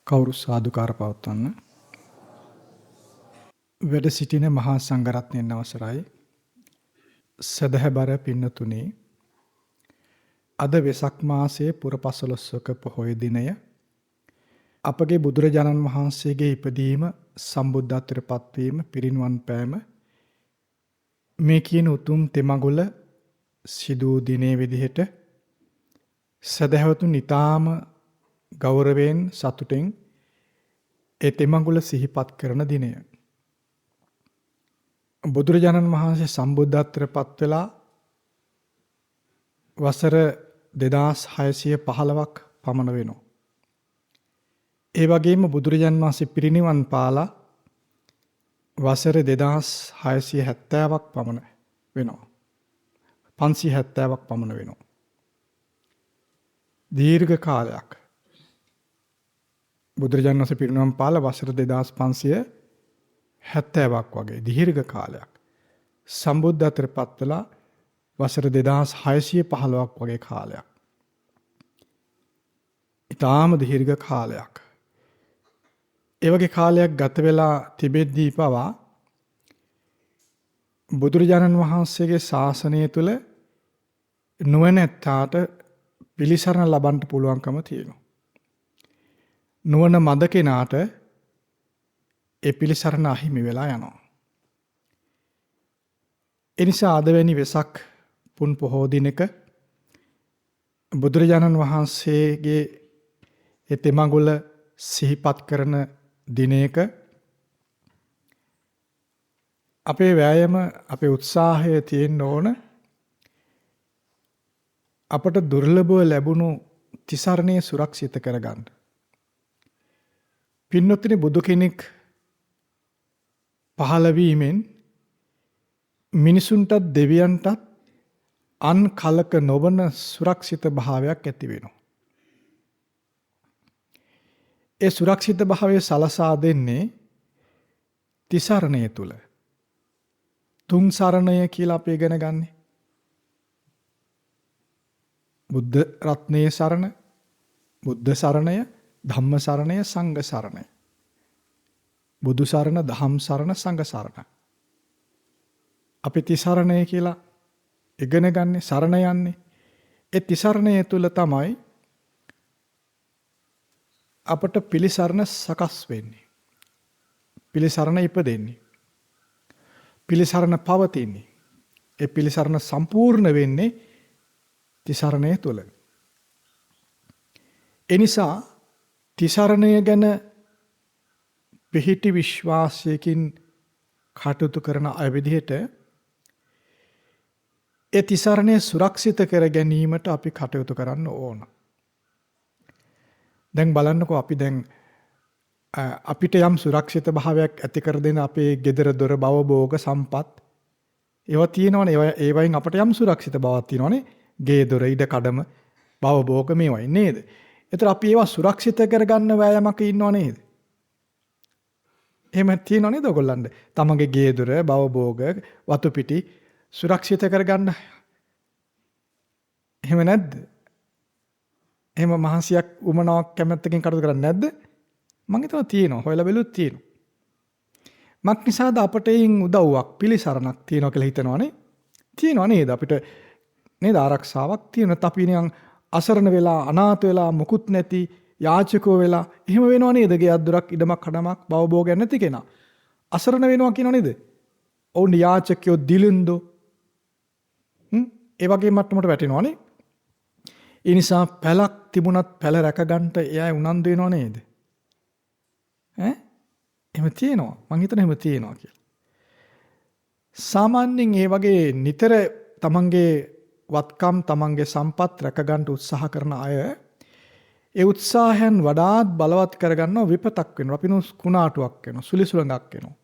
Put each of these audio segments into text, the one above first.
කවුරු සාදුකාර පවත්වන්න. වැඩ සිටින මහා සංඝරත්නයන් අවසරයි. සදහැබර පින්නතුනි, අද වෙසක් මාසයේ පුර 15වක පොහොය දිනය අපගේ බුදුරජාණන් වහන්සේගේ ඉපදීම, සම්බුද්ධත්වයට පත්වීම, පිරිනිවන් පෑම මේ කියන උතුම් තෙමඟුල සිදු දිනේ විදිහට සදහැවතුන් ඊටාම ගෞරවයෙන් සතුටෙන් ඒ තෙමඟුල සිහිපත් කරන දිනය. බුදුරජාණන් වහන්සේ සම්බුද්ධත්වයට පත් වෙලා වසර 2615ක් පමණ වෙනවා. ඒ වගේම බුදුරජාණන් වහන්සේ පිරිනිවන් පාලා වසර 2670ක් පමණ වෙනවා. 570ක් පමණ වෙනවා. දීර්ඝ කාලයක් බුදුරජාණන් වහන්සේ පිරිනිවන් පාලා වසර 2570ක් වගේ දීර්ඝ කාලයක්. සම්බුද්ධත්වයට පත් වෙලා වසර 2615ක් වගේ කාලයක්. ඊටාම දීර්ඝ කාලයක්. ඒ වගේ කාලයක් ගත වෙලා තිබෙද්දී පවා බුදුරජාණන් වහන්සේගේ ශාසනය තුල නුවණැත්තාට පිළිසරණ ලබන්න පුළුවන්කම තියෙනවා. නුවණ මද කෙනාට ඒ පිළිසරණ අහිමි වෙලා යනවා. ඒ නිසා අද වැනි වෙසක් පුන් පොහෝ දිනක බුදුරජාණන් වහන්සේගේ ඒ තෙමඟුල සිහිපත් කරන දිනයක අපේ වෑයම, අපේ උත්සාහය තියෙන්න ඕන අපට දුර්ලභව ලැබුණු තිසරණය සුරක්ෂිත කරගන්න. පින්වත්නි, බුදු කෙනෙක් පහළ වීමෙන් මිනිසුන්ටත් දෙවියන්ටත් අන් කලක නොවන සුරක්ෂිත භාවයක් ඇති වෙනවා. ඒ සුරක්ෂිත භාවය සලසා දෙන්නේ තිසරණය තුල. තුන් සරණය කියලා අපි ඉගෙන ගන්න. බුද්ධ රත්නයේ සරණ, බුද්ධ සරණය, ධම්ම සරණය, සංඝ සරණය. බුදු සරණ, දහම් සරණ, සංඝ සරණ. අපි තිසරණය කියලා ඉගෙන ගන්නේ, සරණ යන්නේ. ඒ තිසරණය තුල තමයි අපට පිළිසරණ සකස් වෙන්නේ. පිළිසරණ ඉපදෙන්නේ. පිළිසරණ පවතින්නේ. ඒ පිළිසරණ සම්පූර්ණ වෙන්නේ තිසරණය තුල. එනිසා තිසරණය ගැන පිහිටි විශ්වාසයකින් කටයුතු කරන අය විදිහට ඒ තිසරණය සුරක්ෂිත කර ගැනීමට අපි කටයුතු කරන්න ඕන. දැන් බලන්නකෝ, අපි දැන් අපිට යම් සුරක්ෂිත භාවයක් ඇති කර දෙන අපේ ගෙදර දොර භව භෝග සම්පත් ඒවා තියෙනවනේ. ඒවයින් අපට යම් සුරක්ෂිත බවක් තියෙනවනේ. ගේ දොර ඉඩ කඩම භව භෝග මේවයි නේද? ඒතර අපි ඒවා සුරක්ෂිත කරගන්න වෑයමක ඉන්නව නේද? එහෙම තියෙනව නේද ඔයගොල්ලන්ට? තමන්ගේ ගේ දොර භව භෝග වතු පිටි සුරක්ෂිත කරගන්න. එහෙම නැද්ද? එහෙම මහන්සියක් උමනාවක් කැමැත්තකින් කටයුතු කරන්නේ නැද්ද? මං හිතනවා තියෙනවා. හොයලා බැලුවොත් තියෙනවා. මක් නිසාද අපට එයින් උදව්වක්, පිළිසරණක් තියෙනවා කියලා හිතනවනේ? තියෙනවා නේද? අපිට නේද ආරක්ෂාවක් තියෙනත් අපි නිකන් අසරණ වෙලා, අනාථ වෙලා, මුකුත් නැති යාචකෝ වෙලා එහෙම වෙනව නේද? ගෙයක් දොරක් ඉඩමක් කඩමක් භවභෝගයක් නැති කෙනා අසරණ වෙනවා කියනව නේද? ඔවුන් යාචකයෝ දිලින්දෝ ඒ වගේ මට්ටමට වැටෙනවනේ. ඒ නිසා පැලක් තිබුණත් පැල රැකගන්න එයා උනන්දු වෙනව නේද? එහෙම තියෙනවා. මං හිතන එහෙම තියෙනවා කියලා. සාමාන්‍යයෙන් ඒ වගේ නිතර තමන්ගේ වත්කම්, තමන්ගේ සම්පත් රැකගන්න උත්සාහ කරන අය ඒ උත්සාහයන් වඩාත් බලවත් කරගන්නවා. විපතක් වෙනවා. අපිනු කුණාටුවක් වෙනවා. සුලිසුලඟක් වෙනවා.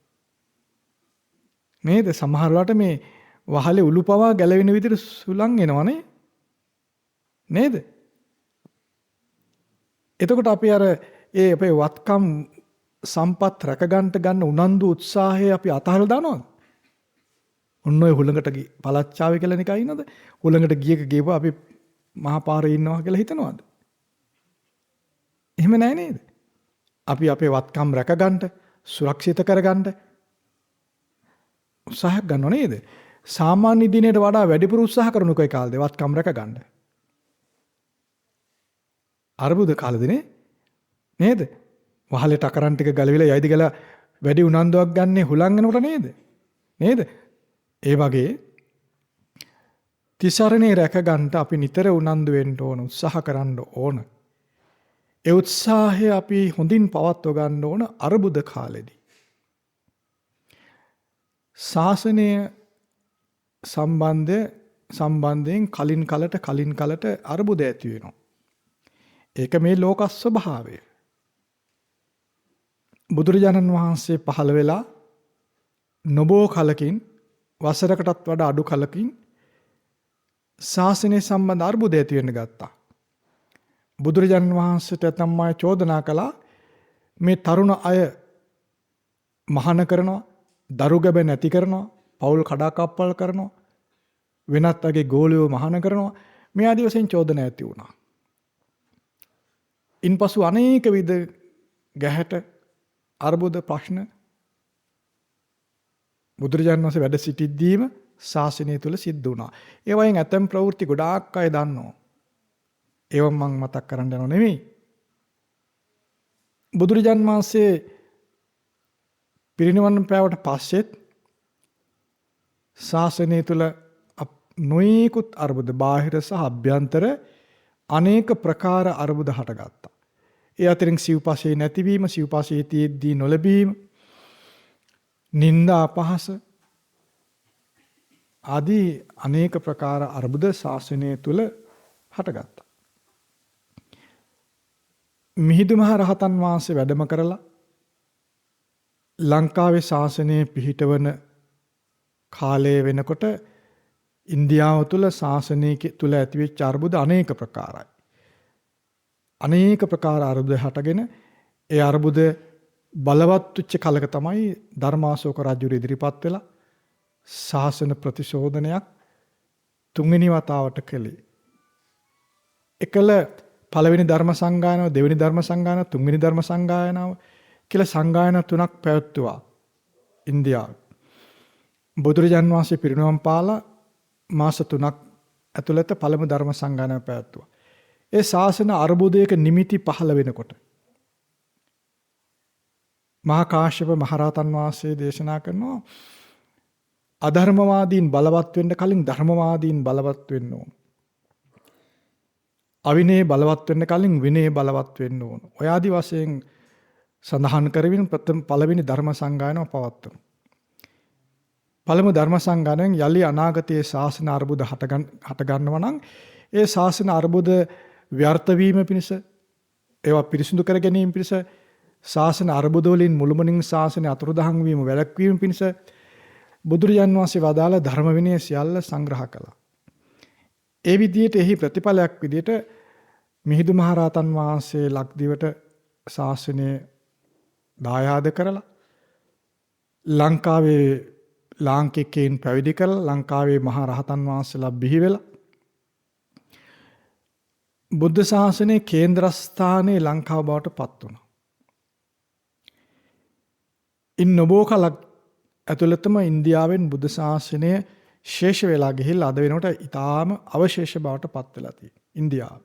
නේද? සමහර වෙලාවට මේ වහලේ උළු පවා ගැලවෙන විදිහට සුලං එනවනේ. නේද? එතකොට අපි අර ඒ අපේ වත්කම් සම්පත් රැකගන්න ගන්න උනන්දු උත්සාහය අපි අතහරලා දානවද? ඔන්න ඔය හුළඟට පළච්චාවේ කියලා නිකන් ඉන්නද? හුළඟට ගියක ගේව අපි මහා පාරේ ඉන්නවා කියලා හිතනවද? එහෙම නෑ නේද? අපි අපේ වත්කම් රැකගන්න, සුරක්ෂිත කරගන්න උත්සාහයක් ගන්නව නේද? සාමාන්‍ය දිනයට වඩා වැඩිපුර උත්සාහ කරනු කොයි කාලෙද වත්කම් රැකගන්න? අර්බුද කාලෙදනේ නේද? වහලේ අකරන් ටික ගලවිලා යයිද කියලා වැඩි උනන්දුවක් ගන්නෙ හුලං වෙනකොට නේද? නේද? ඒ වගේ තිසරණේ රැකගන්න අපි නිතර උනන්දු වෙන්න ඕන, උත්සාහ කරන්න ඕන. ඒ උත්සාහය අපි හොඳින් පවත්ව ගන්න ඕන අර්බුද කාලෙදී. ශාසනය සම්බන්ධයෙන් කලින් කලට අර්බුද ඇති වෙනවා. ඒක මේ ලෝක ස්වභාවය. බුදුරජාණන් වහන්සේ පහළ වෙලා නොබෝ කලකින් වසරකටත් වඩා අඩු කලකින් ශාසනය සම්බන්ධ අර්බුද ඇති වෙන්න ගත්තා. බුදුරජාණන් වහන්සේට ඇතම් අය චෝදනා කළා මේ තරුණ අය මහාන කරනවා, දරුගැබ නැති කරනවා, පවුල් කඩාකප්පල් කරනවා, වෙනත් අයගේ ගෝලියෝ මහාන කරනවා, මේ ආදී වශයෙන් චෝදනා ඇති වුණා. ඉන්පසු අනේක විද ගැහැට අර්බුද ප්‍රශ්න බුදුරජාණන් වහන්සේ වැඩ සිටිද්දීම ශාසනය තුල සිද්ධ වුණා. ඒ වයින් ඇතම් ප්‍රවෘත්ති ගොඩාක් අය දන්නවා. ඒව මම මතක් කරන්න යනව නෙමෙයි. බුදුරජාණන් වහන්සේ පිරිනිවන් පෑවට පස්සෙත් ශාසනය තුල නොයෙකුත් අර්බුද බාහිර සහ අභ්‍යන්තර අනේක ප්‍රකාර අර්බුද හටගත්තා. ඒ අතරින් සිව්පසේ නැතිවීම, සිව්පසේ තියෙද්දී නොලැබීම, නිന്ദා අපහාස ආදී අනේක ප්‍රකාර අර්බුද ශාසනය තුල හටගත්තා. මිහිඳු මහ රහතන් වහන්සේ වැඩම කරලා ලංකාවේ ශාසනය පිහිටවන කාලය වෙනකොට ඉන්දියාව තුල ශාසනය තුල ඇතිවෙච්ච අර්බුද අනේක ප්‍රකාරයි. අනේක ප්‍රකාර අර්බුද හටගෙන ඒ අර්බුද බලවත් වෙච්ච කලක තමයි ධර්මාශෝක රජු ඉදිරිපත් වෙලා ශාසන ප්‍රතිශෝධනයක් තුන්වෙනි වතාවට කළේ. එකල පළවෙනි ධර්ම සංගායනාව, දෙවෙනි ධර්ම සංගායනාව, තුන්වෙනි ධර්ම සංගායනාව කියලා සංගායනා තුනක් පැවැත්වුවා ඉන්දියාවේ. බුදුරජාන් වහන්සේ පිරිනවම් පාලා මාස 3ක් ඇතුළත පළමු ධර්ම සංගායනාව පැවැත්වුවා. ඒ ශාසන අර්බුදයක නිමිති පහළ වෙනකොට මහා කාශ්‍යප මහරහතන් වහන්සේ දේශනා කරනවා අධර්මවාදීන් බලවත් වෙන්න කලින් ධර්මවාදීන් බලවත් වෙන්න ඕන. අවිනය බලවත් වෙන්න කලින් විනය බලවත් වෙන්න ඕන. ඔය ආදි වශයෙන් සඳහන් කරමින් පළවෙනි ධර්ම සංගායනාව පවත්වනවා. පළමු ධර්ම සංගායනාවෙන් යලි අනාගතයේ ශාසන අර්බුද හට ගන්නවා නම් ඒ ශාසන අර්බුද ව්‍යර්ථ වීම පිණිස, ඒවා පිරිසිදු කර ගැනීම පිණිස, ශාසන අර්බුද වලින් මුළුමනින් ශාසනය අතුරුදහන් වීම වැළැක්වීම පිණිස බුදුරජාන් වහන්සේ වදාළ ධර්ම විනය සියල්ල සංග්‍රහ කළා. ඒ විදිහට එහි ප්‍රතිඵලයක් විදිහට මිහිඳු මහරහතන් වහන්සේ ලක්දිවට ශාසනය දායාද කරලා ලංකාවේ ලාංකිකයන් පැවිදි කරලා ලංකාවේ මහා රහතන් වහන්සේලා බිහි වෙලා බුද්ධ ශාසනයේ කේන්ද්‍රස්ථානයේ ලංකාව බවට පත් වුණා. ඉන් නොබෝ කලක් ඇතුළතම ඉන්දියාවෙන් බුද්ධ ශාසනය ශේෂ වෙලා ගිහිල්ලා අද වෙනකොට ඊටාම අවශේෂ බවට පත් වෙලා තියෙනවා ඉන්දියාව.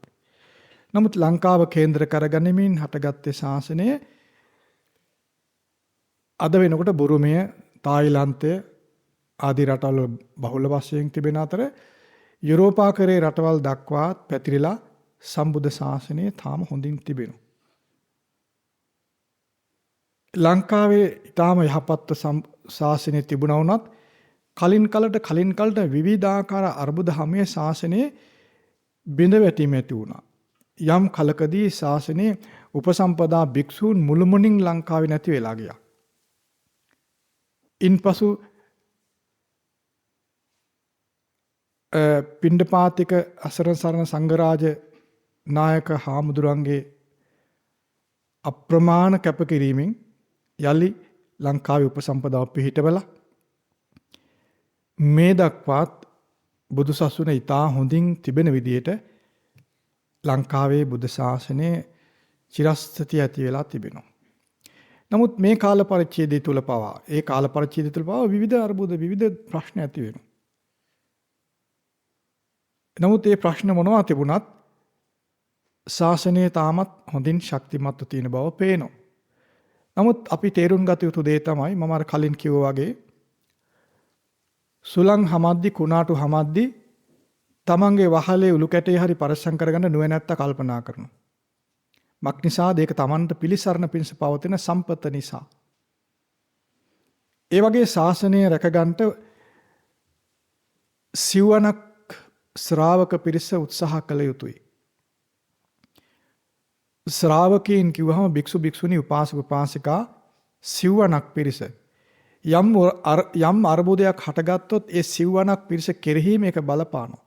නමුත් ලංකාව කේන්ද්‍ර කරගනිමින් හටගත්තේ ශාසනය අද වෙනකොට බුරුමය, තායිලන්තය ආදී රටවල බහුල වශයෙන් තිබෙන අතර යුරෝපාකරයේ රටවල් දක්වා පැතිරිලා සම්බුද්ධ ශාසනය තාම හොඳින් තිබෙනවා. ලංකාවේ ඊටාම යහපත් ශාසනය තිබුණා වුණත් කලින් කලට විවිධාකාර අර්බුද හැමේ ශාසනයේ බිඳ වැටීම ඇති වුණා. යම් කලකදී ශාසනයේ උපසම්පදා භික්ෂූන් මුළුමනින් ලංකාවේ නැති වෙලා ගියා. ඉන්පසු පිණ්ඩපාතික අසරණ සරණ සංඝරාජ නායක හාමුදුරන්ගේ අප්‍රමාණ කැපකිරීමෙන් යලි ලංකාවේ උපසම්පදාව පිහිටවලා මේ දක්වාත් බුදු සසුන ඉතා හොඳින් තිබෙන විදිහට ලංකාවේ බුද්ධ ශාසනය චිරස්ථිතිය ඇති වෙලා තිබෙනවා. නමුත් මේ කාල පරිච්ඡේදය තුල පවා ඒ කාල පරිච්ඡේදය තුල පවා විවිධ අර්බුද විවිධ ප්‍රශ්න ඇති වෙනවා. නමුත් මේ ප්‍රශ්න මොනවා තිබුණත් ශාසනය තාමත් හොඳින් ශක්තිමත්ව තියෙන බව පේනවා. නමුත් අපි තේරුම් ගත යුතු දේ තමයි මම අර කලින් කිව්වා වගේ සුලං හමද්දි කුණාටු හමද්දි තමන්ගේ වහලේ උළු කැටේ හරි පරිස්සම් කරගන්න නුවණැත්ත කල්පනා කරනවා. මක් නිසාද ඒක තමන්ට පිළිසරණ පිණිස පවතින සම්පත නිසා. ඒ වගේ ශාසනය රැකගන්නට සිවණක් ශ්‍රාවක පිරිස උත්සාහ කළ යුතුයි. ශ්‍රාවකයන් කිව්වහම භික්ෂු භික්ෂුණී උපාසක උපාසිකා සිවණක් පිරිස. යම් අර්බුදයක් හටගත්තොත් ඒ සිවණක් පිරිස කෙරෙහි මේක බලපානවා.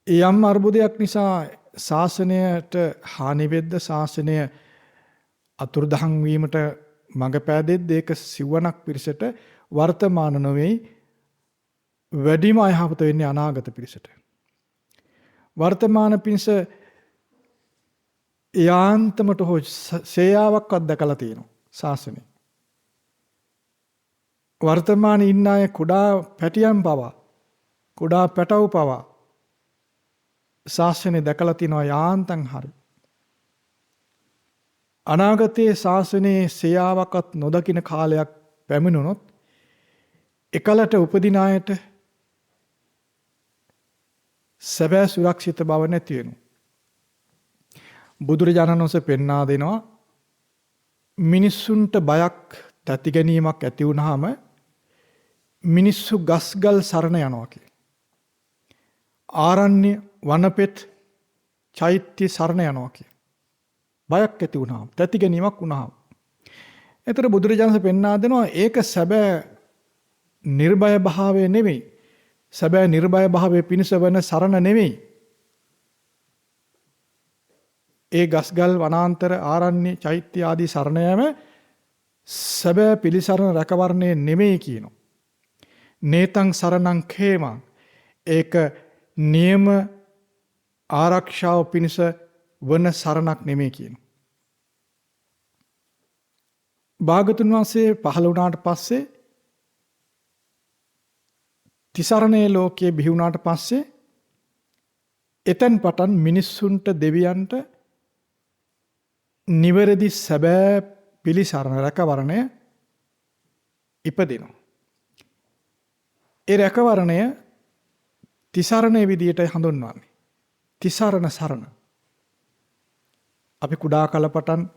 යම් අර්බුදයක් නිසා ශාසනයට හානි වෙද්ද ශාසනය අතුරුදහන් වීමට මඟ පෑදෙද්ද ඒක සිවණක් පිරිසට වර්තමාන නොවේ වැඩිම අයහපත වෙන්නේ අනාගත පිරිසට. වර්තමාන පිරිස යාන්තමට හෝ සේයාවක්වත් දැකලා තියෙනවා ශාසනය. වර්තමානයේ ඉන්න අය කුඩා පැටියන් පවා කුඩා පැටව් පවා ශාසනය දැකලා තිනවා යාන්තම් හරි. අනාගතයේ ශාසනයේ සේයාවක්වත් නොදකින කාලයක් පැමිණුණොත් එකලට උපදින අයට සැබෑ සුරක්ෂිත බව නැති වෙනවා. බුදුරජාණන් වහන්සේ පෙන්වා දෙනවා මිනිස්සුන්ට බයක් තැති ගැනීමක් ඇති වුනහම මිනිස්සු ගස්ගල් සරණ යනවා කියලා. ආරණ්‍ය වනපෙත් චෛත්‍ය සරණ යනවා කියලා. බයක් ඇති වුනහම තැති ගැනීමක් වුනහම. ඒතර බුදුරජාණන් පෙන්වා දෙනවා ඒක සැබෑ නිර්භය භාවය නෙමෙයි. සැබෑ නිර්භය භාවයේ පිණිස වන සරණ නෙමෙයි. ඒ ගස්ගල් වනාන්තර ආරණ්‍ය චෛත්‍ය ආදී සරණ යෑම සැබෑ පිළිසරණ රැකවරණය නෙමෙයි කියනවා. නේතං සරණං khේමං ඒක නියම ආරක්ෂාව පිණිස වන සරණක් නෙමෙයි කියනවා. භාගතුන් වහන්සේ පහළ වුණාට පස්සේ තිසරණේ ලෝකයේ බිහි වුණාට පස්සේ එතෙන් පටන් මිනිස්සුන්ට දෙවියන්ට නිවැරදි සැබෑ පිළිසරණ රැකවරණය ඉපදිනවා. ඒ රැකවරණය තිසරණේ විදියට හඳුන්වන්නේ. තිසරණ සරණ. අපි කුඩා කල පටන්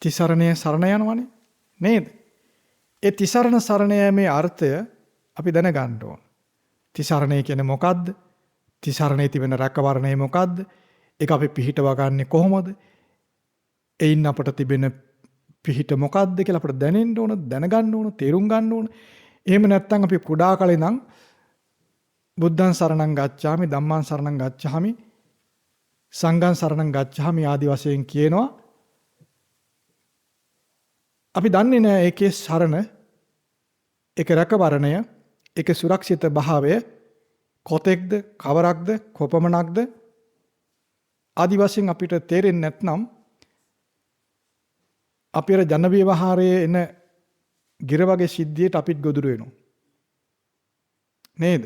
තිසරණයේ සරණ යනවනේ නේද? ඒ තිසරණ සරණ යෑමේ අර්ථය අපි දැනගන්න ඕන. තිසරණය කියන්නේ මොකද්ද? තිසරණේ තිබෙන රැකවරණය මොකද්ද? ඒක අපි පිහිටව ගන්නෙ කොහොමද? එයින් අපට තිබෙන පිහිට මොකද්ද කියලා අපට දැනෙන්න ඕන, දැනගන්න ඕන, තේරුම් ගන්න ඕන. එහෙම නැත්නම් අපි කුඩා කාලේ නම් බුද්ධං සරණං ගච්ඡාමි, ධම්මං සරණං ගච්ඡාමි, සංඝං සරණං ගච්ඡාමි ආදි වශයෙන් කියනවා. අපි දන්නේ නැහැ ඒකේ සරණ, ඒකේ රැකවරණය, ඒකේ සුරක්ෂිත භාවය කොතෙක්ද, කවරක්ද, කොපමණක්ද ආදි වශයෙන් අපිට තේරෙන්නේ නැත්නම් අපි අර ජන ව්‍යවහාරයේ එන ගිර වගේ සිද්ධියට අපිත් ගොදුරු වෙනවා. නේද?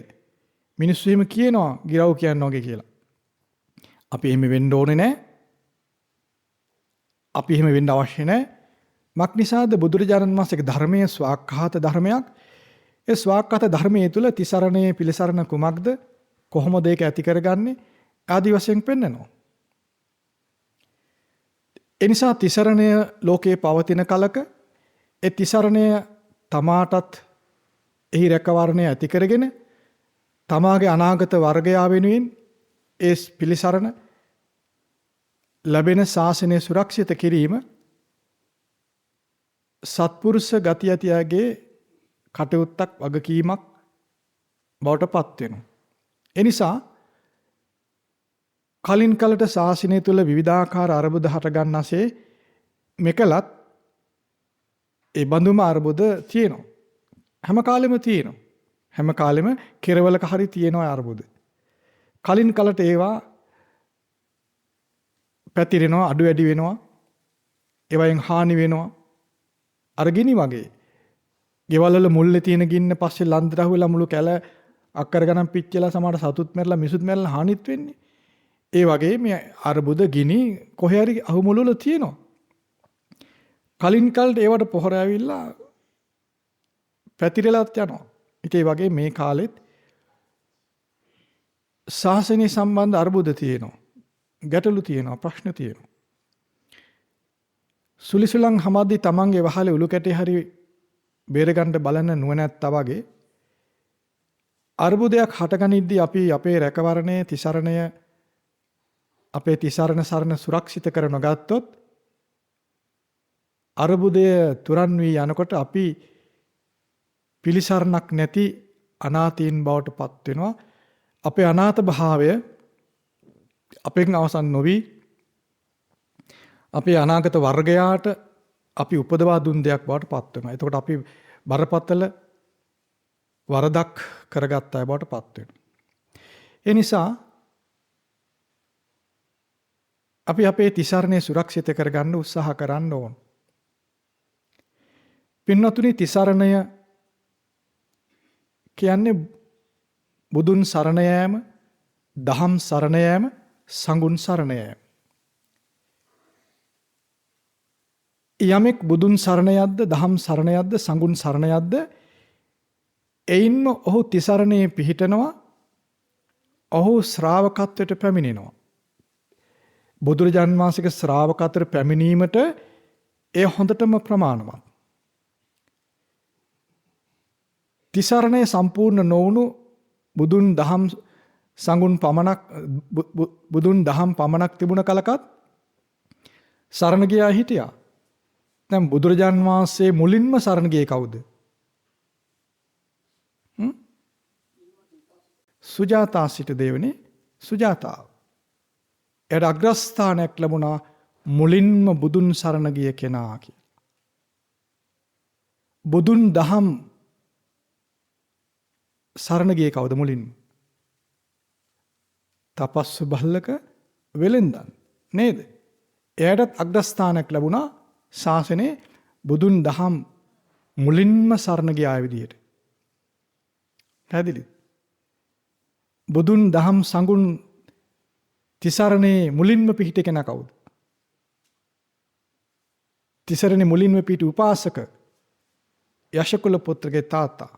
මිනිස්සු එහෙම කියනවා ගිරව් කියන්නේ වගේ කියලා. අපි එහෙම වෙන්න ඕනේ නැහැ. අපි එහෙම වෙන්න අවශ්‍ය නැහැ. මක් නිසාද බුදුරජාණන් වහන්සේගේ ධර්මයේ ස්වාක්ඛාත ධර්මයක්. ඒ ස්වාක්ඛාත ධර්මයේ තුල තිසරණයේ පිළිසරණ කුමක්ද? කොහොමද ඒක ඇති කරගන්නේ? ආදි වශයෙන් පෙන්නනවා. එනිසා තිසරණය ලෝකේ පවතින කලක ඒ තිසරණය තමාටත් එහි රැකවරණය ඇති කරගෙන තමාගේ අනාගත වර්ගයා වෙනුවෙන් ඒ පිළිසරණ ලැබෙන ශාසනය සුරක්ෂිත කිරීම සත්පුරුෂ ගති ඇතියාගේ කටයුත්තක් වගකීමක් බවට පත් වෙනවා. එනිසා කලින් කලට ශාසනය තුළ විවිධාකාර අර්බුද හට ගන්නාසේ මෙකලත් ඒ බඳුම අර්බුද තියෙනවා. හැම කාලෙම තියෙනවා. හැම කාලෙම කෙරවලක හරි තියෙනවා අර්බුද. කලින් කලට ඒවා පැතිරෙනවා, අඩු වැඩි වෙනවා. ඒවයින් හානි වෙනවා. අර ගිනි වගේ. ගෙවල් වල මුල්ලේ තියෙන ගින්න පස්සේ ලන්දර අහුවෙලා මුළු කැල අක්කර ගණන් පිච්චිලා සමහර සතුත් මැරලා මිසුත් මැරලා හානිත් වෙන්නේ. ඒ වගේ මේ අර්බුද ගිනි කොහේ හරි අහුමුළු වල තියෙනවා. කලින් කලට ඒවට පොහොර ඇවිල්ලා පැතිරෙලාත් යනවා. ඉතින් ඒ වගේ මේ කාලෙත් ශාසනය සම්බන්ධ අර්බුද තියෙනවා. ගැටලු තියෙනවා, ප්‍රශ්න තියෙනවා. සුලිසුලන් හමද්දි තමන්ගේ වහලේ උළු කැටේ හරි බේරගන්න බලන නුවණැත්තා වගේ අර්බුදයක් හටගනිද්දී අපි අපේ රැකවරණය, තිසරණය, අපේ තිසරණ සරණ සුරක්ෂිත කර නොගත්තොත් අර්බුදය තුරන් වී යනකොට අපි පිළිසරණක් නැති අනාථීන් බවට පත් වෙනවා. අපේ අනාථ භාවය අපෙන් අවසන් නොවි අපේ අනාගත වර්ගයාට අපි උපදවා දුන් දෙයක් බවට පත් වෙනවා. එතකොට අපි බරපතල වරදක් කරගත් අය බවට පත් වෙනවා. ඒ නිසා අපි අපේ තිසරණය සුරක්ෂිත කරගන්න උත්සාහ කරන්න ඕන. පින්වතුනි, තිසරණය කියන්නේ බුදුන් සරණ යෑම, දහම් සරණ යෑම, සංඝුන් සරණ යෑම. යමෙක් බුදුන් සරණ යද්ද, දහම් සරණ යද්ද, සංඝුන් සරණ යද්ද, එයින්ම ඔහු තිසරණයේ පිහිටනවා. ඔහු ශ්‍රාවකත්වයට පැමිණෙනවා. බුදුරජාන් වහන්සේගේ ශ්‍රාවකත්වයට පැමිණීමට එය හොඳටම ප්‍රමාණවත්. තිසරණය සම්පූර්ණ නොවුණු බුදුන් දහම් සංඝුන් පමණක් බුදුන් දහම් පමණක් තිබුණ කලකත් සරණ ගියා හිටියා. දැන් බුදුරජාන් වහන්සේ මුලින්ම සරණ ගියේ කවුද? සුජාතා සිට දෙවෙනි සුජාතාව. එයට අග්‍රස්ථානයක් ලැබුණා මුලින්ම බුදුන් සරණ ගිය කෙනා කියලා. බුදුන් දහම් සරණ ගියේ කවුද මුලින්ම? තපස්සු බල්ලක වෙලෙන්දන් නේද? එයටත් අග්‍රස්ථානයක් ලැබුණා ශාසනයේ බුදුන් දහම් මුලින්ම සරණ ගිය අය විදියට. පැහැදිලිද? බුදුන් දහම් සංඝුන් තිසරණේ මුලින්ම පිහිට කෙනා කවුද? තිසරණේ මුලින්ම පිහිට උපාසක යශකුල පුත්‍රගේ තාත්තා.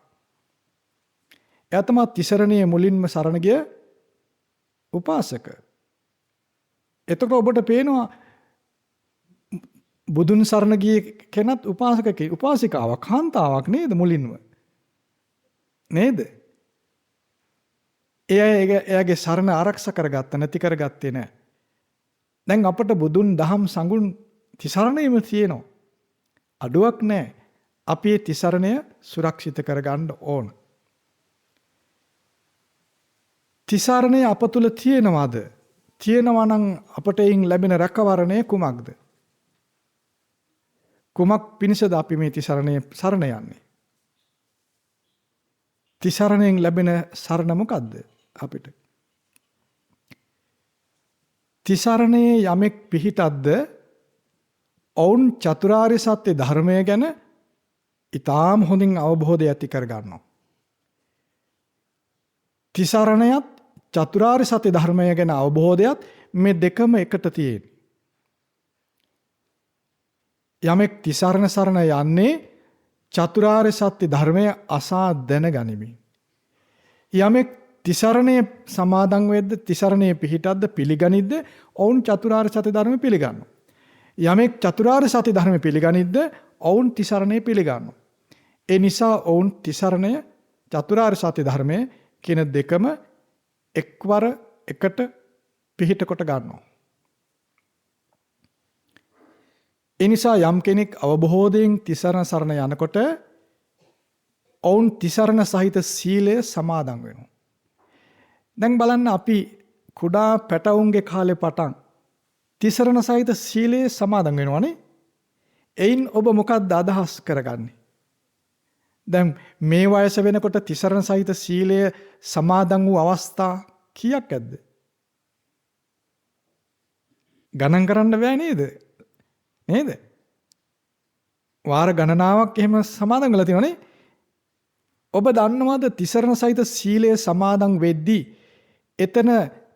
එයා තමයි තිසරණේ මුලින්ම සරණ ගිය උපාසක. එතකොට ඔබට පේනවා බුදුන් සරණ ගිය කෙනත් උපාසිකාවක්, කාන්තාවක් නේද මුලින්ම? නේද? එයාගේ සරණ ආරක්ෂා කරගත්ත නැති කරගත්තේ නැහැ. දැන් අපට බුදුන් දහම් සංඝුන් තිසරණයම තියෙනවා. අඩුවක් නැහැ. අපි මේ තිසරණය සුරක්ෂිත කරගන්න ඕන. තිසරණය අප තුළ තියෙනවද? තියෙනවා නම් අපට එයින් ලැබෙන රැකවරණය කුමක්ද? කුමක් පිණිසද අපි මේ තිසරණය සරණ යන්නේ? තිසරණයෙන් ලැබෙන සරණ මොකද්ද අපිට? තිසරණයේ යමෙක් පිහිටද්ද ඔවුන් චතුරාර්ය සත්‍ය ධර්මය ගැන ඊටාම හොඳින් අවබෝධය ඇති කර ගන්නවා. තිසරණයත් චතුරාර්ය සත්‍ය ධර්මය ගැන අවබෝධයත් මේ දෙකම එකට තියෙන්නේ. යමෙක් තිසරණ සරණ යන්නේ චතුරාර්ය සත්‍ය ධර්මය අසා දැනගනිමින්. යමෙක් තිසරණයේ සමාදන් වෙද්ද, තිසරණයේ පිහිටද්ද, පිළිගනිද්ද ඔවුන් චතුරාර්ය සත්‍ය ධර්මය පිළිගන්නවා. යමෙක් චතුරාර්ය සත්‍ය ධර්මය පිළිගනිද්ද ඔවුන් තිසරණය පිළිගන්නවා. ඒ නිසා ඔවුන් තිසරණය චතුරාර්ය සත්‍ය ධර්මය කියන දෙකම එක්වර එකට පිහිට කොට ගන්නවා. ඒ නිසා යම් කෙනෙක් අවබෝධයෙන් තිසරණ සරණ යනකොට ඔවුන් තිසරණ සහිත සීලය සමාදන් වෙනවා. දැන් බලන්න අපි කුඩා පැටවුන්ගේ කාලේ පටන් තිසරණ සහිත සීලයේ සමාදන් වෙනවනේ. එයින් ඔබ මොකක්ද අදහස් කරගන්නේ? දැන් මේ වයස වෙනකොට තිසරණ සහිත සීලය සමාදන් වූ අවස්ථා කීයක් ඇද්ද? ගණන් කරන්න බෑ නේද? නේද? වාර ගණනාවක් එහෙම සමාදන් වෙලා තියෙනවනේ. ඔබ දන්නවද තිසරණ සහිත සීලය සමාදන් වෙද්දී එතන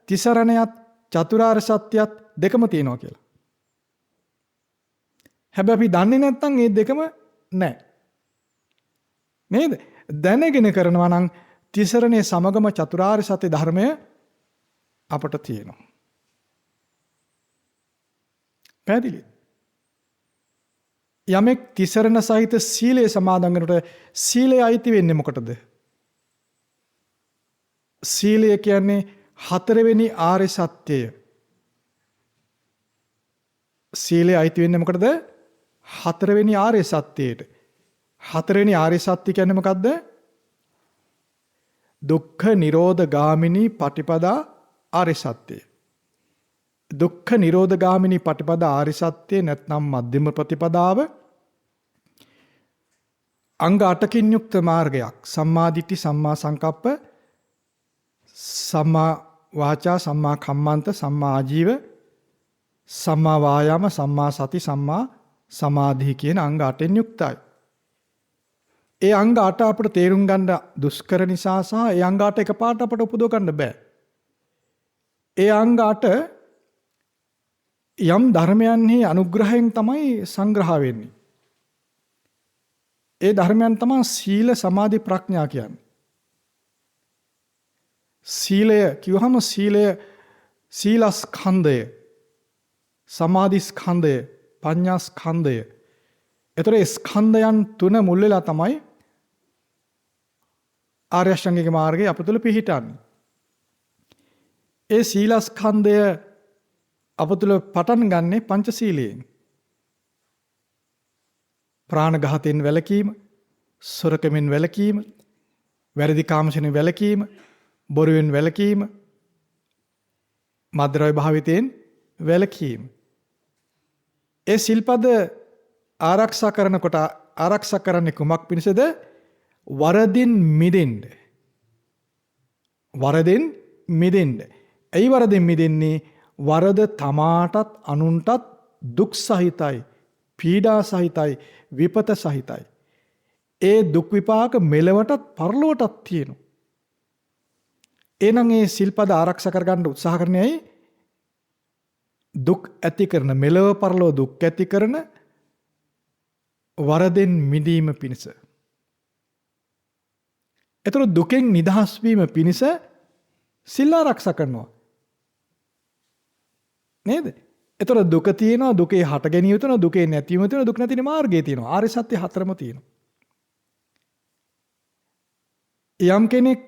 තිසරණයත් චතුරාර්ය සත්‍යයත් දෙකම තියෙනවා කියලා. හැබැයි අපි දන්නේ නැත්නම් මේ දෙකම නැහැ. නේද? දැනගෙන කරනවා නම් තිසරණේ සමගම චතුරාර්ය සත්‍ය ධර්මය අපට තියෙනවා. පැහැදිලි? යමෙක් තිසරණ සහිත සීලය සමාදන් වෙනකොට සීලය අයිති වෙන්නේ මොකටද? සීලය කියන්නේ හතරවෙනි ආර්ය සත්‍යය. සීලය අයිති වෙන්නේ මොකටද? හතරවෙනි ආර්ය සත්‍යයට. හතරවෙනි ආර්ය සත්‍ය කියන්නේ මොකද්ද? දුක්ඛ නිරෝධ ගාමිනී පටිපදා ආර්ය සත්‍යය. දුක්ඛ නිරෝධ ගාමිනී පටිපදා ආර්ය සත්‍යය නැත්නම් මධ්‍යම ප්‍රතිපදාව අංග 8කින් යුක්ත මාර්ගයක්. සම්මා දිට්ඨි, සම්මා සංකප්ප, සම්මා වාචා, සම්මා කම්මන්ත, සම්මා ආජීව, සම්මා වායාම, සම්මා සති, සම්මා සමාධි කියන අංග 8න් යුක්තයි. ඒ අංග 8 අපිට තේරුම් ගන්න දුෂ්කර නිසා සහ ඒ අංග 8 එකපාරට අපට උපදව ගන්න බෑ. ඒ අංග 8 යම් ධර්මයන්හි අනුග්‍රහයෙන් තමයි සංග්‍රහ වෙන්නේ. ඒ ධර්මයන් තමයි සීල, සමාධි, ප්‍රඥා කියන්නේ. සීලය කිව්වහම සීලය සීලස්කන්ධය, සමාධි ස්කන්ධය, පඤ්ඤා ස්කන්ධය. ඒතර ස්කන්ධයන් තුන මුල් වෙලා තමයි ආර්ය අෂ්ටාංගික මාර්ගයේ අප තුළ පිහිටන්නේ. ඒ සීලස්කන්ධය අප තුළ පටන් ගන්නෙ පංචශීලයෙන්. ප්‍රාණඝාතයෙන් වැළකීම, සොරකමින් වැළකීම, වැරදි කාමසෙනෙන් වැළකීම, බොරුවෙන් වැළකීම, මද්ද්‍රව්‍ය භාවිතයෙන් වැළකීම. ඒ සිල්පද ආරක්ෂා කරනකොට ආරක්ෂා කරන්නේ කුමක් පිණිසද? වරදින් මිදෙන්න. වරදින් මිදෙන්න. ඇයි වරදින් මිදෙන්නේ? වරද තමාටත් අනුන්ටත් දුක් සහිතයි, පීඩා සහිතයි, විපත සහිතයි. ඒ දුක් විපාක මෙලවටත් පරලොවටත් තියෙනවා. එහෙනම් ඒ සිල්පද ආරක්ෂා කරගන්න උත්සාහ කරන්නේ ඇයි? දුක් ඇති කරන, මෙලව පරලොව දුක් ඇති කරන වරදෙන් මිදීම පිණිස. ඒතර දුකෙන් නිදහස් වීම පිණිස සිල් ආරක්ෂා කරනවා. නේද? ඒතර දුක තියෙනවා, දුකේ හට ගැනීම තියෙනවා, දුකේ නැතිවීම තියෙනවා, දුක නැතින මාර්ගය තියෙනවා. ආර්ය සත්‍ය හතරම තියෙනවා. යම් කෙනෙක්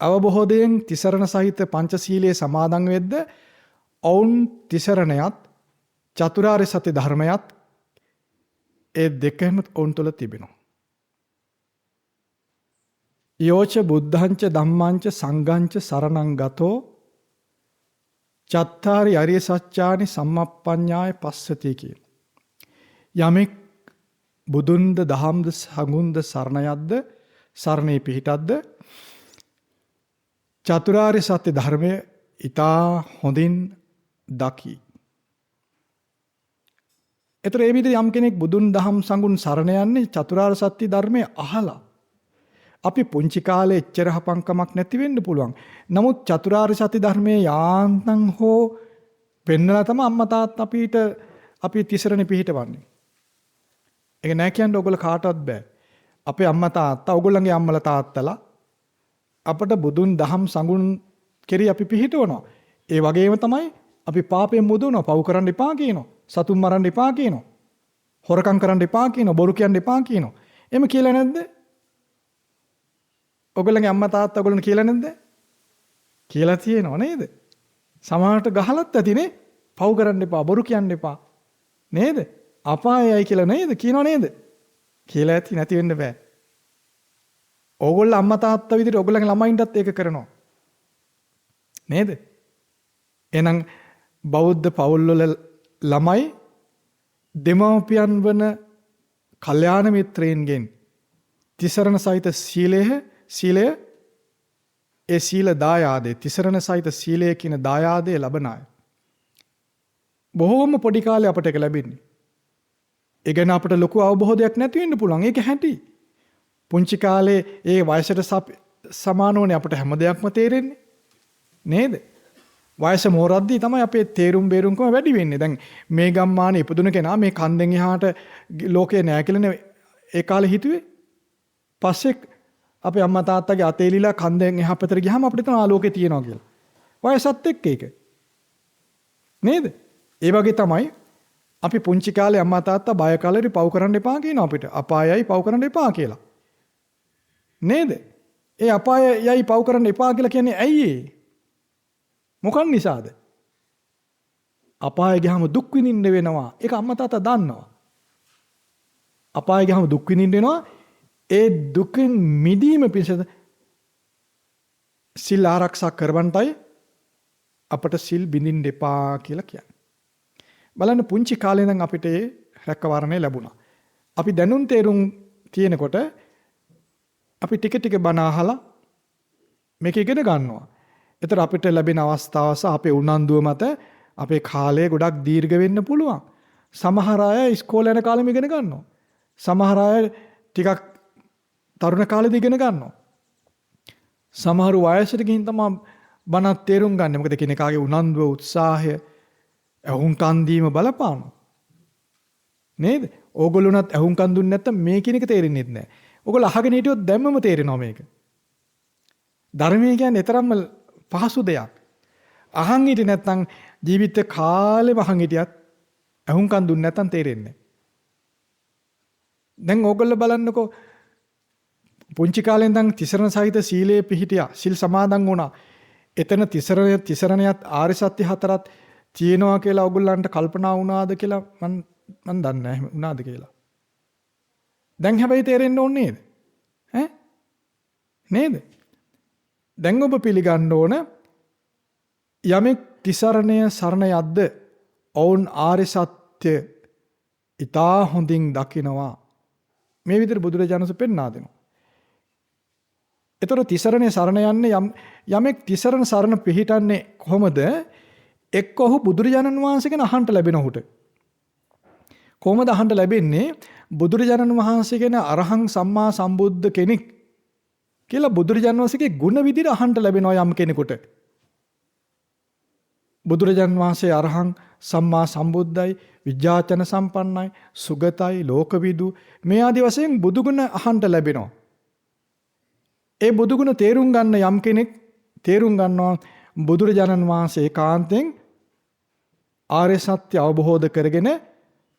අවබෝධයෙන් තිසරණ සහිත පංචශීලයේ සමාදන් වෙද්ද ඔවුන් තිසරණයත් චතුරාර්ය සත්‍ය ධර්මයත් ඒ දෙකම ඔවුන් තුළ තිබෙනවා. යෝච බුද්ධංච ධම්මංච සංඝංච සරණං ගතෝ චත්තාරි අරිය සත්‍යානි සම්මප්පඤ්ඤාය පස්සති කියන. යමෙක් බුදුන්ද දහම්ද සංඝුන්ද සරණ යද්ද, සරණේ පිහිටද්ද, චතුරාර්ය සත්‍ය ධර්මය ඊටා හොඳින් දකි. ඒතර ඒ විදිහට යම් කෙනෙක් බුදුන් දහම් සංඝුන් සරණ යන්නේ චතුරාර්ය සත්‍ය ධර්මය අහලා. අපි පුංචි කාලේ එච්චර හපංකමක් නැති වෙන්න පුළුවන්. නමුත් චතුරාර්ය සත්‍ය ධර්මයේ යාන්තම් හෝ පෙන්නලා තමයි අම්මා තාත්තා අපි තිසරණේ පිහිටවන්නේ. ඒක නෑ කියන්නේ ඔයගොල්ලෝ කාටවත් බෑ. අපේ අම්මා තාත්තා, ඔයගොල්ලන්ගේ අම්මලා තාත්තලා අපට බුදුන් දහම් සංඝුන් කෙරෙහි අපි පිහිටවනවා. ඒ වගේම තමයි අපි පාපයෙන් මුදවනවා. පව් කරන්න එපා කියනවා. සතුන් මරන්න එපා කියනවා. හොරකම් කරන්න එපා කියනවා. බොරු කියන්න එපා කියනවා. එහෙම කියලා නැද්ද? ඔයගොල්ලන්ගේ අම්මා තාත්තා ඔයගොල්ලන්ට කියලා නැද්ද? කියලා තියෙනව නේද? සමහරට ගහලත් ඇතිනේ. පව් කරන්න එපා, බොරු කියන්න එපා. නේද? අපායයි කියලා නේද? කියනව නේද? කියලා ඇති නැති වෙන්න බෑ. ඕගොල්ලෝ අම්මා තාත්තා විදිහට ඔයගොල්ලන්ගේ ළමයින්ටත් ඒක කරනවා. නේද? එහෙනම් බෞද්ධ පවුල්වල ළමයි දෙමව්පියන් වන කල්යාණ මිත්‍රයින්ගෙන් තිසරණ සහිත සීලය ඒ සීල දායාදේ, තිසරණ සහිත සීලය කියන දායාදේ ලබන අය. බොහෝම පොඩි කාලේ අපට ඒක ලැබෙන්නේ. ඒ ගැන අපිට ලොකු අවබෝධයක් නැති වෙන්න පුළුවන්. ඒක හැටි. පුංචි කාලේ ඒ වයසට සමානෝනේ අපිට හැම දෙයක්ම තේරෙන්නේ. නේද? වයස මෝරද්දී තමයි අපේ තේරුම් බේරුම්කම වැඩි වෙන්නේ. දැන් මේ ගම්මානේ ඉපදුන කෙනා මේ කන්දෙන් එහාට ලෝකේ නෑ කියලා ඒ කාලේ හිතුවේ. පස්සේ අපේ අම්මා තාත්තගේ අතේලිලා කන්දෙන් එහා පැත්තට ගියාම අපිට තන ආලෝකේ තියෙනවා කියලා. වයසත් එක්ක ඒක. නේද? ඒ වගේ තමයි අපි පුංචි කාලේ අම්මා තාත්තා බය කාලේ පව් කරන්න එපා කියනවා අපිට. අපායයි පව් කරන්න එපා කියලා. නේද? ඒ අපායයි පව් කරන්න එපා කියලා කියන්නේ ඇයි ඒ? මොකක් නිසාද? අපාය ගියාම දුක් විඳින්න වෙනවා. ඒක අම්මා තාත්තා දන්නවා. අපාය ගියාම දුක් විඳින්න වෙනවා. ඒ දුකෙන් මිදීම පිණිස සිල් ආරක්ෂා කරවන්නයි අපට සිල් බිඳින්න එපා කියලා කියන්නේ. බලන්න පුංචි කාලේ නම් අපිට ඒ රැකවරණය ලැබුණා. අපි දැනුම් තේරුම් තියෙනකොට අපි ටික ටික බණ අහලා මේක ඉගෙන ගන්නවා. ඒතර අපිට ලැබෙන අවස්ථාවස අපේ උනන්දුව මත අපේ කාලය ගොඩක් දීර්ඝ වෙන්න පුළුවන්. සමහර අය ඉස්කෝලේ යන කාලෙම ඉගෙන ගන්නවා. සමහර අය ටිකක් තරුණ කාලෙදී ඉගෙන ගන්නවා. සමහර වයසට ගිහින් තමයි බණක් තේරුම් ගන්න. මොකද කෙනෙක්ගේ උනන්දුව උත්සාහය ඇහුම්කන් දීම බලපානවා. නේද? ඕගොල්ලෝනත් ඇහුම්කන් දුන්නේ නැත්තම් මේ කියන එක තේරෙන්නේ නැහැ. ඕගොල්ලෝ අහගෙන හිටියොත් දැම්මම තේරෙනවා මේක. ධර්මය කියන්නේ තරම්ම පහසු දෙයක්. අහන් හිටියේ නැත්තම් ජීවිත කාලෙම අහන් හිටියත් ඇහුම්කන් දුන්නේ නැත්තම් තේරෙන්නේ නැහැ. දැන් ඕගොල්ලෝ බලන්නකෝ පුංචි කාලේ ඉඳන් තිසරණ සහිත සීලයේ පිහිටියා. සිල් සමාදන් වුණා. එතන තිසරණයත් ආර්ය සත්‍ය හතරත් තියෙනවා කියලා ඔයගොල්ලන්ට කල්පනා වුණාද කියලා මන් දන්නේ නැහැ වුණාද කියලා. දැන් හැබැයි තේරෙන්න ඕනේ නේද? ඈ? නේද? දැන් ඔබ පිළිගන්න ඕන යමෙක් තිසරණය සරණ යද්ද ඔවුන් ආර්ය සත්‍ය ඊටා හොඳින් දකිනවා. මේ විදිහට බුදුරජාණන් වහන්සේ පෙන්වා දෙනවා. ඒතර තිසරණේ සරණ යන්නේ යමෙක් තිසරණ සරණ පිහිටන්නේ කොහොමද? එක්ක ඔහු බුදුරජාණන් වහන්සේ ගැන අහන්න ලැබෙන ඔහුට. කොහොමද අහන්න ලැබෙන්නේ? බුදුරජාණන් වහන්සේ ගැන අරහං සම්මා සම්බුද්ධ කෙනෙක් කියලා බුදුරජාණන් වහන්සේගේ ගුණ විදිහට අහන්න ලැබෙනවා යම් කෙනෙකුට. බුදුරජාණන් වහන්සේ අරහං සම්මා සම්බුද්ධයි, විජ්ජාචන සම්පන්නයි, සුගතයි, ලෝකවිදු මේ ආදි වශයෙන් බුදුගුණ අහන්න ලැබෙනවා. ඒ බුදුගුණ තේරුම් ගන්න යම් කෙනෙක් තේරුම් ගන්නවා බුදුරජාණන් වහන්සේ කාන්තෙන් ආර්ය සත්‍ය අවබෝධ කරගෙන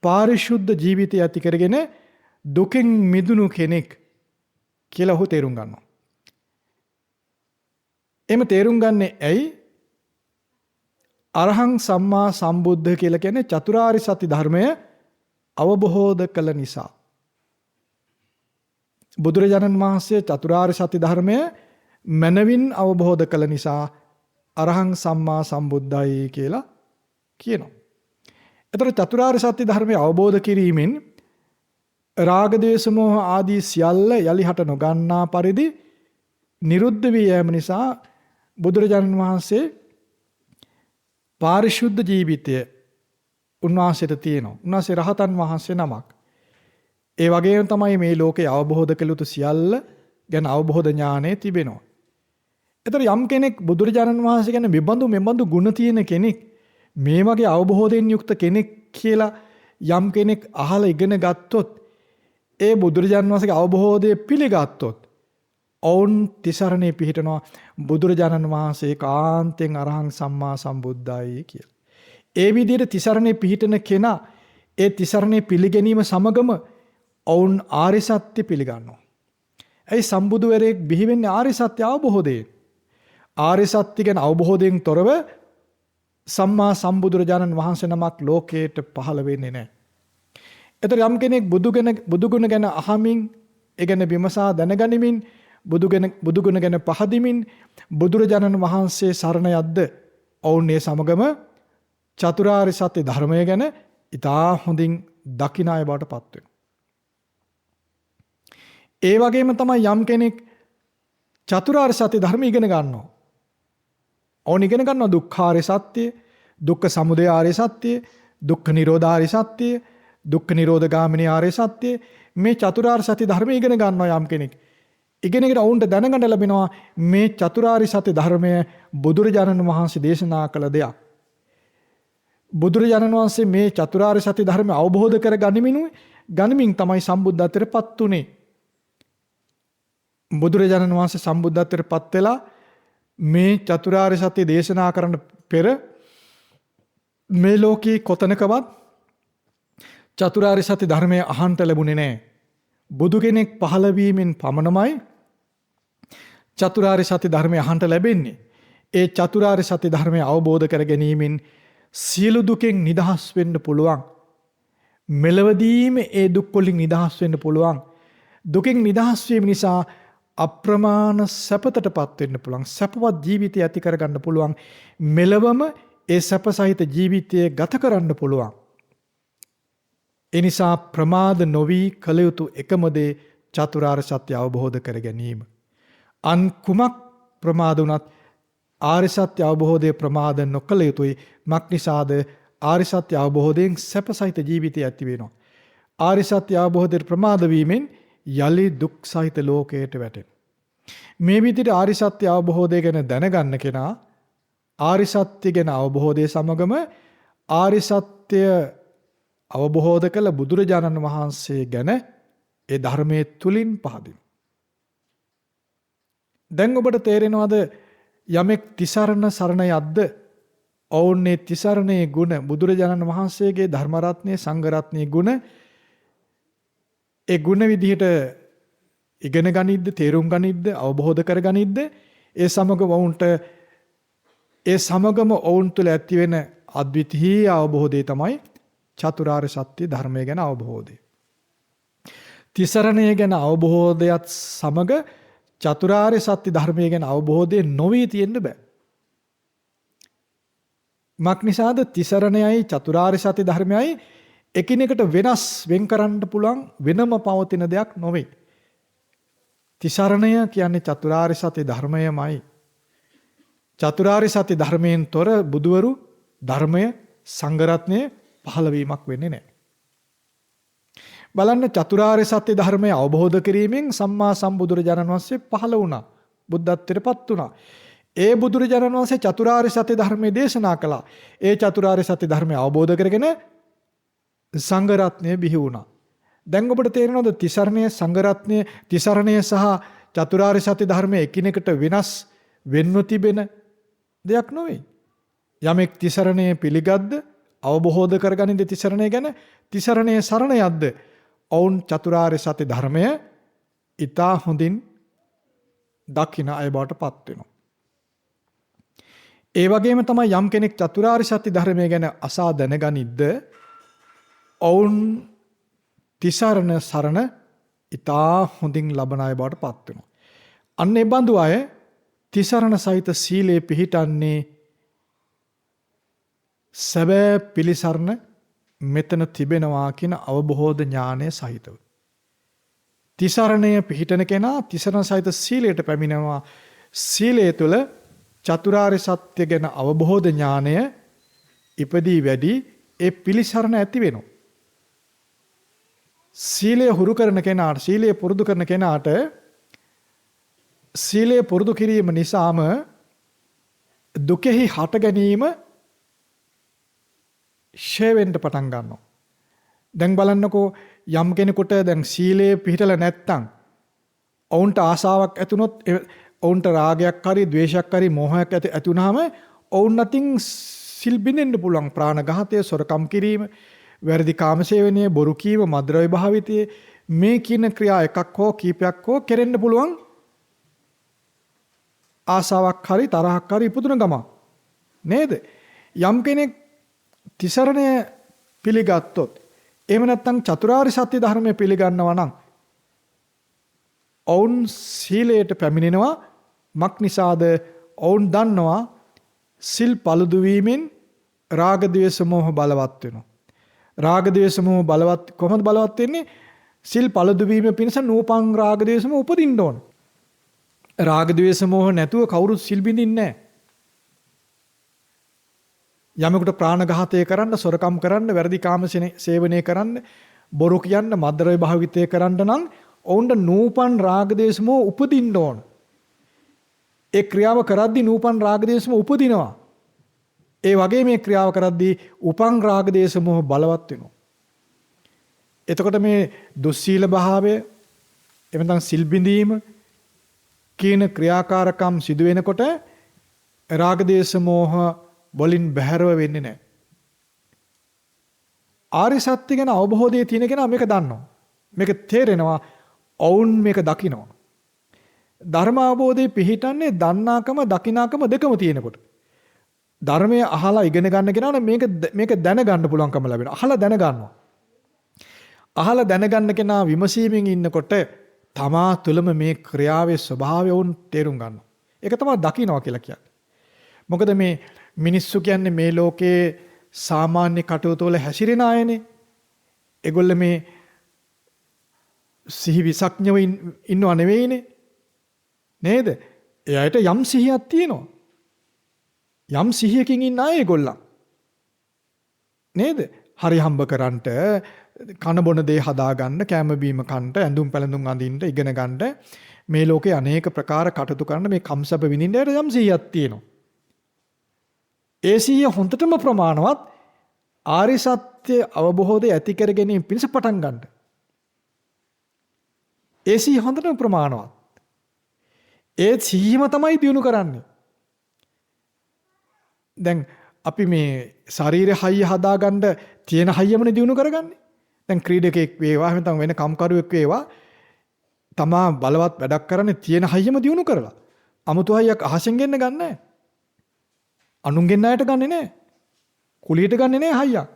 පාරිශුද්ධ ජීවිතය ඇති කරගෙන දුකෙන් මිදුණු කෙනෙක් කියලා ඔහු තේරුම් ගන්නවා. එimhe තේරුම් ගන්නේ ඇයි? අරහං සම්මා සම්බුද්ධ කියලා කියන්නේ චතුරාර්ය සත්‍ය ධර්මය අවබෝධ කළ නිසා. බුදුරජාණන් වහන්සේ චතුරාර්ය සත්‍ය ධර්මය මනවින් අවබෝධ කළ නිසා අරහං සම්මා සම්බුද්ධයි කියලා කියනවා. එතකොට චතුරාර්ය සත්‍ය ධර්මය අවබෝධ කිරීමෙන් රාග දේශ මොහ ආදී සියල්ල යලි හට නොගන්නා පරිදි නිරුද්ධ වී යෑම නිසා බුදුරජාණන් වහන්සේ පාරිශුද්ධ ජීවිතය උන්වහන්සේට තියෙනවා. උන්වහන්සේ රහතන් වහන්සේ නමක්. ඒ වගේම තමයි මේ ලෝකේ අවබෝධ කළ යුතු සියල්ල ගැන අවබෝධ ඥානය තිබෙනවා. ඒතර යම් කෙනෙක් බුදුරජාණන් වහන්සේ ගැන මෙබඳු ගුණ තියෙන කෙනෙක්, මේ වගේ අවබෝධයෙන් යුක්ත කෙනෙක් කියලා යම් කෙනෙක් අහලා ඉගෙන ගත්තොත්, ඒ බුදුරජාණන් වහන්සේගේ අවබෝධය පිළිගත්තොත්, ඔවුන් තිසරණේ පිහිටනවා බුදුරජාණන් වහන්සේ කාන්තෙන් අරහං සම්මා සම්බුද්ධයි කියලා. ඒ විදිහට තිසරණේ පිහිටන කෙනා ඒ තිසරණේ පිළිගැනීම සමගම ඔවුන් ආර්ය සත්‍ය පිළිගන්නවා. ඇයි සම්බුදුවරයෙක් බිහි වෙන්නේ ආර්ය සත්‍ය අවබෝධයෙන්? ආර්ය සත්‍ය ගැන අවබෝධයෙන් තොරව සම්මා සම්බුදුරජාණන් වහන්සේ නමක් ලෝකයට පහළ වෙන්නේ නැහැ. ඒතර යම් කෙනෙක් බුදුගුණ ගැන අහමින්, ඒ ගැන විමසා දැනගනිමින්, බුදුගුණ ගැන පහදිමින් බුදුරජාණන් වහන්සේ සරණ යද්ද ඔවුන් ඒ සමගම චතුරාර්ය සත්‍ය ධර්මය ගැන ඉතා හොඳින් දකින අය බවට පත් වෙනවා. ඒ වගේම තමයි යම් කෙනෙක් චතුරාර්ය සත්‍ය ධර්ම ඉගෙන ගන්නවා. ඕන ඉගෙන ගන්නවා දුක්ඛාර්ය සත්‍ය, දුක්ඛ සමුදය ආර්ය සත්‍ය, දුක්ඛ නිරෝධාර්ය සත්‍ය, දුක්ඛ නිරෝධ ගාමිනී ආර්ය සත්‍ය මේ චතුරාර්ය සත්‍ය ධර්මය ඉගෙන ගන්නවා යම් කෙනෙක්. ඉගෙනගෙන ඔවුන්ට දැනගන්න ලැබෙනවා මේ චතුරාර්ය සත්‍ය ධර්මය බුදුරජාණන් වහන්සේ දේශනා කළ දෙයක්. බුදුරජාණන් වහන්සේ මේ චතුරාර්ය සත්‍ය ධර්මය අවබෝධ කර ගනිමින් තමයි සම්බුද්ධත්වයට පත් වුනේ. බුදුරජාණන් වහන්සේ සම්බුද්ධත්වයට පත් වෙලා මේ චතුරාර්ය සත්‍ය දේශනා කරන්න පෙර මේ ලෝකයේ කොතනකවත් චතුරාර්ය සත්‍ය ධර්මය අහන්ට ලැබුණේ නැහැ. බුදු කෙනෙක් පහළ වීමෙන් පමණමයි චතුරාර්ය සත්‍ය ධර්මය අහන්ට ලැබෙන්නේ. ඒ චතුරාර්ය සත්‍ය ධර්මය අවබෝධ කර ගැනීමෙන් සියලු දුකෙන් නිදහස් වෙන්න පුළුවන්. මෙලවදීම ඒ දුක් වලින් නිදහස් වෙන්න පුළුවන්. දුකෙන් නිදහස් වීම නිසා අප්‍රමාණ සැපතටපත් වෙන්න පුළුවන්. සැපවත් ජීවිතය ඇති කරගන්න පුළුවන්. මෙලවම ඒ සැප සහිත ජීවිතය ගත කරන්න පුළුවන්. ඒ නිසා ප්‍රමාද නොවි කළ යුතු එකම දේ චතුරාර්ය සත්‍ය අවබෝධ කර ගැනීම. අන් කුමක් ප්‍රමාද වුණත් ආර්ය සත්‍ය අවබෝධයේ ප්‍රමාද නොකළ යුතුයි. මක් නිසාද ආර්ය සත්‍ය අවබෝධයෙන් සැප සහිත ජීවිතය ඇති වෙනවා. ආර්ය සත්‍ය අවබෝධයට ප්‍රමාද වීමෙන් යලි දුක් සහිත ලෝකයට වැටෙනවා. මේ විදිහට ආර්ය සත්‍ය අවබෝධය ගැන දැනගන්න කෙනා ආර්ය සත්‍ය ගැන අවබෝධය සමගම ආර්ය සත්‍ය අවබෝධ කළ බුදුරජාණන් වහන්සේ ගැන ඒ ධර්මයේ තුලින් පහදින. දැන් ඔබට තේරෙනවද යමෙක් තිසරණ සරණ යද්ද ඔවුන්නේ තිසරණේ ගුණ බුදුරජාණන් වහන්සේගේ ධර්ම රත්නයේ සංඝ රත්නයේ ගුණ ඒ ගුණ විදිහට ඉගෙන ගනිද්ද තේරුම් ගනිද්ද අවබෝධ කර ගනිද්ද ඒ සමගම ඔවුන් තුළ ඇති වෙන අද්විතීය අවබෝධය තමයි චතුරාර්ය සත්‍ය ධර්මය ගැන අවබෝධය. තිසරණය ගැන අවබෝධයත් සමග චතුරාර්ය සත්‍ය ධර්මය ගැන අවබෝධය නොවී තියෙන්න බෑ. මක් නිසාද තිසරණයයි චතුරාර්ය සත්‍ය ධර්මයයි එකිනෙකට වෙන් කරන්න පුළුවන් වෙනම පවතින දෙයක් නොවේ. තිසරණය කියන්නේ චතුරාර්ය සත්‍ය ධර්මයමයි. චතුරාර්ය සත්‍ය ධර්මයෙන් තොර බුදුවරු ධර්මය සංඝ රත්නය පහළ වීමක් වෙන්නේ නැහැ. බලන්න චතුරාර්ය සත්‍ය ධර්මය අවබෝධ කිරීමෙන් සම්මා සම්බුදුරජාණන් වහන්සේ පහළ වුණා. බුද්ධත්වයට පත් වුණා. ඒ බුදුරජාණන් වහන්සේ චතුරාර්ය සත්‍ය ධර්මයේ දේශනා කළා. ඒ චතුරාර්ය සත්‍ය ධර්මය අවබෝධ කරගෙන සංඝ රත්නය බිහි වුණා. දැන් ඔබට තේරෙනවද තිසරණය සංඝ රත්නය තිසරණය සහ චතුරාර්ය සත්‍ය ධර්මය එකිනෙකට වෙනස් වෙන්ව තිබෙන දෙයක් නොවේ. යමෙක් තිසරණය පිළිගද්ද අවබෝධ කරගනින්ද තිසරණය ගැන තිසරණයේ සරණ යද්ද ඔවුන් චතුරාර්ය සත්‍ය ධර්මය ඊතා හොඳින් දකින අය බවට පත් වෙනවා. ඒ වගේම තමයි යම් කෙනෙක් චතුරාර්ය සත්‍ය ධර්මය ගැන අසා දැනගනිද්ද ඔවුන් තිසරණ සරණ ඊතා හොඳින් ලබන අය බවට පත් වෙනවා. අන්න ඒ බඳු අය තිසරණ සහිත සීලේ පිහිටන්නේ සැබෑ පිළිසරණ මෙතන තිබෙනවා කියන අවබෝධ ඥානය සහිතව. තිසරණය පිහිටන කෙනා තිසරණ සහිත සීලයට පැමිණෙනවා. සීලය තුළ චතුරාර්ය සත්‍ය ගැන අවබෝධ ඥානය ඉපදී වැඩි ඒ පිළිසරණ ඇති වෙනවා. සීලය හුරු කරන කෙනාට සීලය පුරුදු කරන කෙනාට සීලය පුරුදු කිරීම නිසාම දුකෙහි හට ගැනීම ෂේ වෙන්න පටන් ගන්නවා. දැන් බලන්නකෝ යම් කෙනෙකුට දැන් සීලය පිළිපදලා නැත්තම් ඔවුන්ට ආසාවක් ඇතුනොත් ඔවුන්ට රාගයක් හරි ද්වේෂයක් හරි මෝහයක් ඇති වුනහම ඔවුන් අතින් සිල් බිඳෙන්න පුළුවන්. ප්‍රාණඝාතය, සොරකම් කිරීම, වැරදි කාමසේවනය, බොරු කීම, මද්ද්‍රව්‍ය භාවිතය මේ කියන ක්‍රියා එකක් හෝ කීපයක් හෝ කෙරෙන්න පුළුවන්. ආසාවක් හරි තරහක් හරි ඉපදුන ගම නේද? යම් කෙනෙක් තිසරණය පිළිගත්තොත් එහෙම නැත්නම් චතුරාර්ය සත්‍ය ධර්මය පිළිගන්නවා නම් ඔවුන් සීලයට පැමිණෙනවා. මක් නිසාද? ඔවුන් දන්නවා සිල් පළුදු වීමෙන් රාග ద్వේෂ මෝහ බලවත් වෙනවා. රාග ద్వේෂ මෝහ බලවත් කොහොමද බලවත් වෙන්නේ? සිල් පළුදු වීම පිණිස නූපං රාග ద్వේෂ මෝහ උපදින්න ඕන. රාග ద్వේෂ මෝහ නැතුව කවුරුත් සිල් බිඳින්නේ නැහැ. යමෙකුට ප්‍රාණඝාතය කරන්න, සොරකම් කරන්න, වැරදි කාම සේවනය කරන්න, බොරු කියන්න, මද්ද්‍රව්‍ය භාවිතය කරන්න නම් ඔවුන්ට නූපන් රාගදේශමෝ උපදින්න ඕන. ඒ ක්‍රියාව කරද්දී නූපන් රාගදේශමෝ උපදිනවා. ඒ වගේ මේ ක්‍රියාව කරද්දී උපන් රාගදේශමෝ බලවත් වෙනවා. එතකොට මේ දුස්සීල භාවය එවනම් සිල් බිඳීම කියන ක්‍රියාකාරකම් සිදු වෙනකොට රාගදේශ මෝහ වලින් බැහැරව වෙන්නේ නැහැ. ආර්ය සත්‍ය ගැන අවබෝධය තියෙන කෙනා මේක දන්නවා. මේක තේරෙනවා. ඔවුන් මේක දකිනවා. ධර්ම අවබෝධයේ පිහිටන්නේ දන්නාකම දකිනාකම දෙකම තියෙනකොට. ධර්මය අහලා ඉගෙන ගන්න කෙනාට මේක දැනගන්න පුළුවන්කම ලැබෙනවා. අහලා දැනගන්නවා. අහලා දැනගන්න කෙනා විමසීමෙන් ඉන්නකොට තමා තුළම මේ ක්‍රියාවේ ස්වභාවය වුන් තේරුම් ගන්නවා. ඒක තමයි දකින්නවා කියලා කියන්නේ. මොකද මේ මිනිස්සු කියන්නේ මේ ලෝකේ සාමාන්‍ය කටයුතු වල හැසිරෙන අයනේ. ඒගොල්ල මේ සිහි විසක්ඥව ඉන්නව නෙවෙයිනේ. නේද? එයාට යම් සිහියක් තියෙනවා. යම් සිහියකින් ඉන්න අය ඒගොල්ලන්. නේද? හරි හම්බ කරන්ට කන බොන දේ හදාගන්න, කැම බීම කන්ට, ඇඳුම් පැළඳුම් අඳින්න, ඉගෙන ගන්න මේ ලෝකේ අනේක ප්‍රකාර කටයුතු කරන මේ කම්සප විඳින්න යම් සිහියක් තියෙනවා. ඒ සිහිය හොඳටම ප්‍රමාණවත් ආර්ය සත්‍ය අවබෝධය ඇති කර ගැනීම පිණිස පටන් ගන්න. ඒ සිහිය හොඳටම ප්‍රමාණවත්. ඒ සිහියම තමයි දිනු කරන්නේ. දැන් අපි මේ ශරීර හයිය හදාගන්න තියෙන හයියමනේ දිනු කරගන්නේ. දැන් ක්‍රීඩකෙක් වේවා නැත්නම් වෙන කම්කරුවෙක් වේවා තමා බලවත් වැඩක් කරන්නේ තියෙන හයියම දිනු කරලා. අමුතු හයියක් අහසෙන් ගෙන්න ගන්නෑ. අනුන් ගෙන්න අයට ගන්නෙ නෑ. කුලියට ගන්නෙ නෑ හයියක්.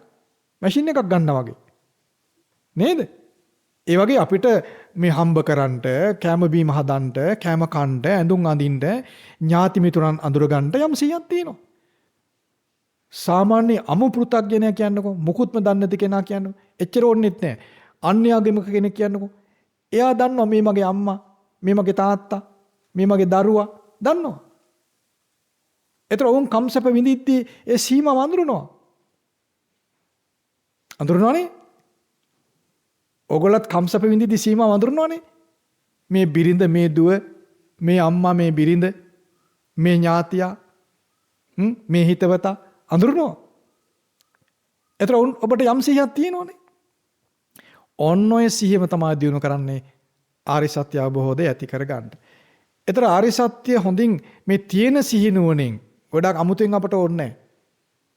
මැෂින් එකක් ගන්නවා වගේ. නේද? ඒ වගේ අපිට මේ හම්බ කරන්නට, කැම බීම හදන්නට, කැම කන්නට, ඇඳුම් අඳින්න, ඥාති මිතුරන් අඳුර ගන්නට යම් සිහියක් තියෙනවා. සාමාන්‍ය අමු පෘථග්ජනයා කියන්නකො මුකුත්ම දන්නේ නැති කෙනා කියන්නකො එච්චර ඕනෙත් නැහැ. අන්‍යාගමික කෙනෙක් කියන්නකො එයා දන්නවා මේ මගේ අම්මා, මේ මගේ තාත්තා, මේ මගේ දරුවා දන්නවා. ඒතර වුන් කම්සප විඳිද්දී ඒ සීමා වඳුරනවා. අඳුරනවනේ. ඔයගොල්ලත් කම්සප විඳිද්දී සීමා වඳුරනවනේ. මේ බිරිඳ, මේ දුව, මේ අම්මා, මේ බිරිඳ, මේ ඥාතියා, මේ හිතවතා අඳුරනවා. ඒතර ඔබට යම් සිහියක් තියෙනවනේ. ඔන්න ඔය සිහියම තමයි දිනු කරන්නේ ආර්ය සත්‍ය අවබෝධය ඇති කරගන්න. ඒතර ආර්ය සත්‍ය හොඳින් මේ තියෙන සිහි නුවණෙන් ගොඩක් අමුතුවෙන් අපට ඕනේ නැහැ.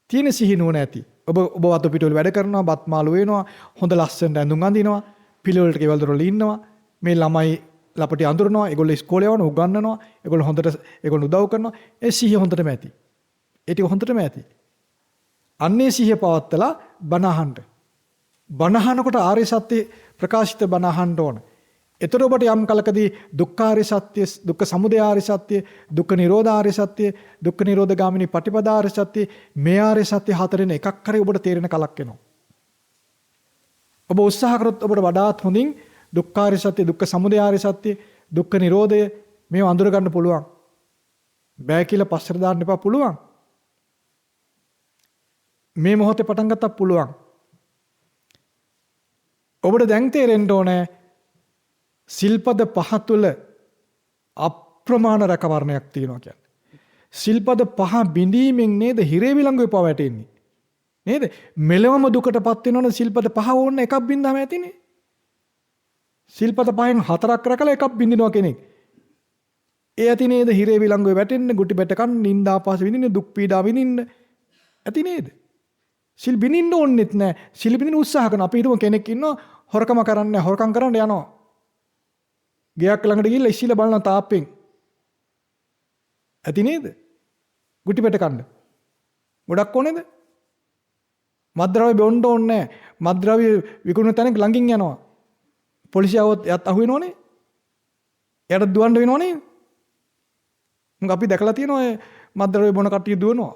තියෙන සිහි නුවණ ඇති. ඔබ වතු පිටවල වැඩ කරනවා, බත් මාළු වෙනවා, හොඳ ලස්සනට ඇඳුම් අඳිනවා, පිළිවෙලට ගෙවල් දොරවල ඉන්නවා, මේ ළමයි ලපටි අඳුරනවා, ඒගොල්ලෝ ඉස්කෝලේ යවනවා, උගන්වනවා, ඒගොල්ලෝ හොඳට ඒගොල්ලෝ උදව් කරනවා. ඒ සිහිය හොඳටම ඇති. ඒ ටික හොඳටම ඇති. අන්නේ සිහිය පවත්තලා බණ අහන්න. බණ අහනකොට ආර්ය සත්‍ය ප්‍රකාශිත බණ අහන්න ඕන. ඒතර ඔබට යම් කලකදී දුක්ඛාර්ය සත්‍ය, දුක්ඛ සමුදය ආර්ය සත්‍ය, දුක්ඛ නිරෝධ ආර්ය සත්‍ය, දුක්ඛ නිරෝධ ගාමිනී පටිපදා ආර්ය සත්‍ය, මේ ආර්ය සත්‍ය හතරෙන් එකක් කරේ ඔබට තේරෙන කලක් එනවා. ඔබ උත්සාහ කරොත් ඔබට වඩාත් හොඳින් දුක්ඛාර්ය සත්‍ය, දුක්ඛ සමුදය ආර්ය සත්‍ය, දුක්ඛ නිරෝධය මේව අඳුර ගන්න පුළුවන්. බෑ කියලා පස්සට දාන්න එපා පුළුවන්. මේ මොහොතේ පටන් ගත්තත් පුළුවන්. ඔබට දැන් තේරෙන්න ඕනේ සිල්පද පහ තුළ අප්‍රමාණ රැකවරණයක් තියෙනවා කියන්නේ. සිල්පද පහ බිඳීමෙන් නේද හිරේ විලංගුවේ පව වැටෙන්නේ. නේද? මෙලවම දුකටපත් වෙනවනේ සිල්පද පහ ඕන්න එකක් බින්දාම ඇතිනේ. සිල්පද පහෙන් හතරක් රැකලා එකක් බින්දිනවා කෙනෙක්. ඒ ඇති නේද හිරේ විලංගුවේ වැටෙන්න, ගුටි බැට කන්න, නිന്ദා පාස විඳින්න, දුක් පීඩා විඳින්න. ඇති නේද? සිල් බිනින්න ඕනෙත් නැහැ. සිල් බිනින්න උත්සාහ කරන අපි හිතමු කෙනෙක් ඉන්නවා හොරකම කරන්නේ, හොරකම් කරන්න යනවා. ගෙයක් ළඟට ගිහිල්ලා ඉස්සිලා බලන තාප්පෙන්. ඇති නේද? ගුටි පෙට කන්න. ගොඩක් ඕනේද? මත්ද්‍රව්‍ය බොන්න ඕනේ නැහැ. මත්ද්‍රව්‍ය විකුණන තැනක ළඟින් යනවා. පොලිසිය આવොත් එයාත් අහු වෙනවනේ. එයාට දුවන්න වෙනවනේ. මොකද අපි දැකලා තියෙනවා ඔය මත්ද්‍රව්‍ය බොන කට්ටිය දුවනවා.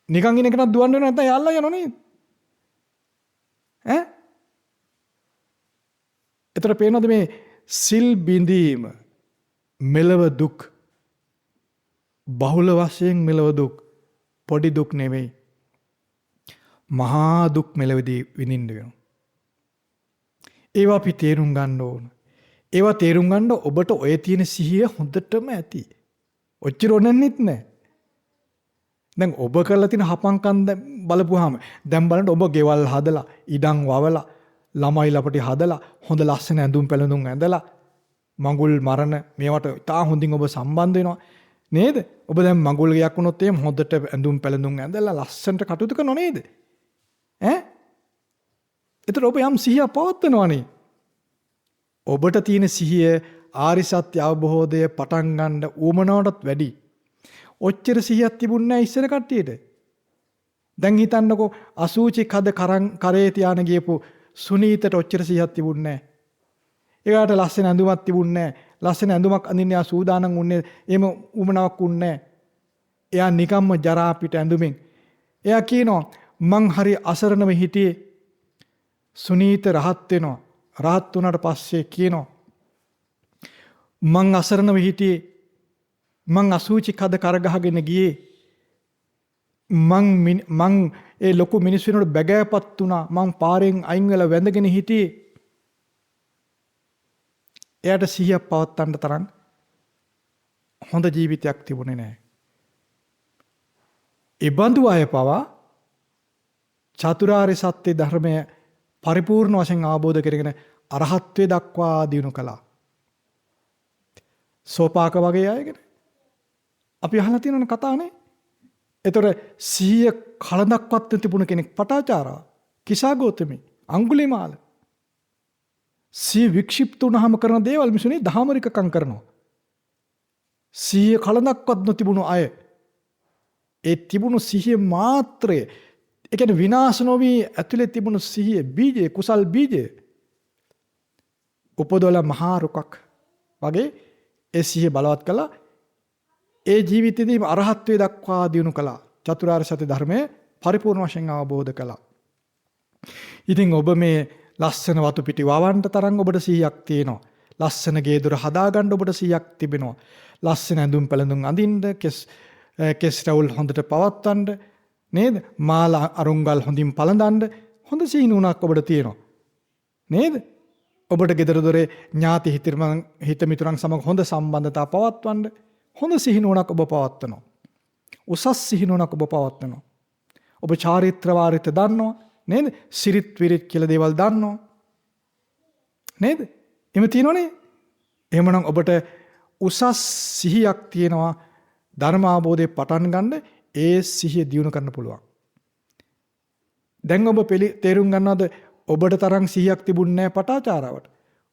නිකන් ඉන්න කෙනා දුවන්න වෙන නැත්නම් යාළුවා යනවා නේද? ඈ? ඒතර පේනවද මේ සිල් බිඳීම මෙලව දුක්, බහුල වශයෙන් මෙලව දුක්, පොඩි දුක් නෙවෙයි. මහා දුක් මෙලවදී විඳින්න වෙනවා. ඒවා අපි තේරුම් ගන්න ඕන. ඒවා තේරුම් ගන්න ඔබට ඔය තියෙන සිහිය හොඳටම ඇති. ඔච්චර ඕනෙන්නෙත් නැහැ. දැන් ඔබ කරලා තියෙන හපංකම් බලපුවාම දැන් බලන්න ඔබ ගෙවල් හදලා, ඉඩම් වවලා, ළමයි ලපටි හදලා, හොඳ ලස්සන ඇඳුම් පැළඳුම් ඇඳලා, මඟුල් මරණ මේවට ඉතා හොඳින් ඔබ සම්බන්ධ වෙනවා. නේද? ඔබ දැන් මඟුල් ගයක් වුණොත් එහෙම හොඳට ඇඳුම් පැළඳුම් ඇඳලා ලස්සනට කටයුතු කරනව නේද? එතකොට ඔබ යම් සිහියක් පවත්වනවනේ. ඔබට තියෙන සිහිය ආරි සත්‍ය අවබෝධය පටන් ගන්න උවමනාවටත් වැඩි. ඔච්චර සිහියක් තිබුණ නැහැ ඉස්සර කට්ටියට. දැන් හිතන්නකෝ අසූචි කද කරේ තියාන ගියපු සුනීතට ඔච්චර සිහියක් තිබුණ නැහැ. ඒකට ලස්සන ඇඳුමක් තිබුණ නැහැ. ලස්සන ඇඳුමක් අඳින්න යා සූදානම් වුණේ එහෙම උවමනාවක් වුණේ නැහැ. එයා නිකම්ම ජරා පිට ඇඳුමින්. එයා කියනවා මං හරි අසරණව හිටියේ. සුනීත රහත් වෙනවා. රහත් වුණාට පස්සේ කියනවා මං අසරණව හිටියේ. මං අසූචි කද කරගහගෙන ගියේ. මං ඒ ලොකු මිනිස් වෙනකොට බැගෑපත් වුණා. මං පාරෙන් අයින් වෙලා වැඳගෙන හිටියේ. එයාට සිහියක් පවත්වන්න තරම් හොඳ ජීවිතයක් තිබුණේ නැහැ. ඒ බඳු අය පවා චතුරාර්ය සත්‍ය ධර්මය පරිපූර්ණ වශයෙන් අවබෝධ කරගෙන අරහත්ත්වයට දක්වා දිනු කළා. සෝපාක වගේ අයගෙන අපි අහලා තියෙන කතානේ. ඒතර සිහිය කලදක්වත් තිබුණ කෙනෙක් පටාචාරා, කිසා ගෞතමී, අඟුලිමාල. සිහිය වික්ෂිප්ත වුණාම කරන දේවල් මිසුනේ දහමරිකකම් කරනවා. සිහිය කලදක්වත් නොතිබුණු අය ඒ තිබුණු සිහිය මාත්‍රය, ඒ කියන්නේ විනාශ නොවි ඇතුලේ තිබුණු සිහිය බීජය, කුසල් බීජය උපදවල මහා රුකක් වගේ ඒ සිහිය බලවත් කළා. ඒ ජීවිතයේදීම අරහත්ත්වයට දක්වා දියුණු කළා. චතුරාර්ය සත්‍ය ධර්මය පරිපූර්ණ වශයෙන් අවබෝධ කළා. ඉතින් ඔබ මේ ලස්සන වතු පිටි වවන්න තරම් ඔබට සිහියක් තියෙනවා. ලස්සන ගේ දොර හදාගන්න ඔබට සිහියක් තිබෙනවා. ලස්සන ඇඳුම් පැළඳුම් අඳින්න, කෙස් රවුල් හොඳට පවත්වන්න, නේද? මාල අරුංගල් හොඳින් පළඳන්න හොඳ සිහිනුවණක් ඔබට තියෙනවා. නේද? ඔබට ගෙදර දොරේ ඥාති හිත මිතුරන් සමග හොඳ සම්බන්ධතා පවත්වන්න හොඳ සිහිනුවණක් ඔබ පවත්වනවා. උසස් සිහිනුවණක් ඔබ පවත්වනවා. ඔබ චාරිත්‍ර වාරිත්‍ර දන්නවා. නේද? සිරිත් විරිත් කියලා දේවල් දන්නවා. නේද? එහෙම තියෙනවනේ. එහෙමනම් ඔබට උසස් සිහියක් තියෙනවා. ධර්ම අවබෝධය පටන් ගන්න ඒ සිහිය දියුණු කරන්න පුළුවන්. දැන් ඔබ තේරුම් ගන්නවද ඔබට තරම් සිහියක් තිබුණේ නැහැ පටාචාරාවට.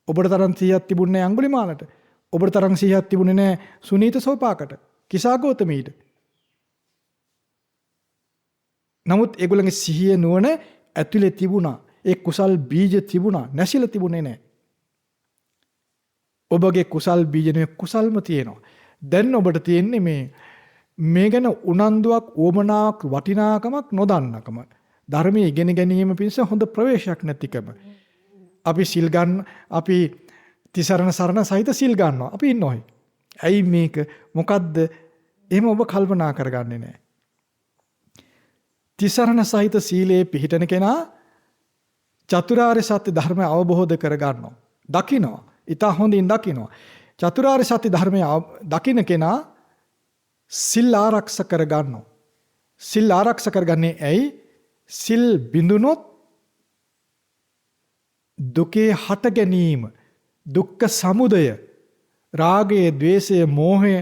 ඔබට තරම් සිහියක් තිබුණේ නැහැ අඟුලිමාලට. ඔබට තරම් සිහියක් තිබුණේ නැහැ සුනීත සෝපාකට, කිසා ගෞතමීට. නමුත් ඒගොල්ලන්ගේ සිහිය නුවණ ඇතුලේ තිබුණා. ඒ කුසල් බීජ තිබුණා. නැසිලා තිබුණේ නැහැ. ඔබගේ කුසල් බීජ නෙවෙයි කුසල්ම තියෙනවා. දැන් ඔබට තියෙන්නේ මේ ගැන උනන්දුවක්, උවමනාවක්, වටිනාකමක් නොදන්නකම. ධර්මයේ ඉගෙන ගැනීම පිණිස හොඳ ප්‍රවේශයක් නැතිකම. අපි සිල් ගන්න, අපි තිසරණ සරණ සහිත සිල් ගන්නවා. අපි ඉන්නෝයි. ඇයි මේක? මොකද්ද? එහෙම ඔබ කල්පනා කරගන්නේ නැහැ. තිසරණ සහිත සීලයේ පිහිටන කෙනා චතුරාර්ය සත්‍ය ධර්මය අවබෝධ කරගන්නවා. දකිනවා. ඊට හොඳින් දකිනවා. චතුරාර්ය සත්‍ය ධර්මය දකින කෙනා සිල් ආරක්ෂා කරගන්නවා. සිල් ආරක්ෂා කරගන්නේ ඇයි? සිල් බිඳුනොත් දුකේ හට ගැනීම, දුක්ඛ සමුදය, රාගය, ద్వේෂය, මෝහය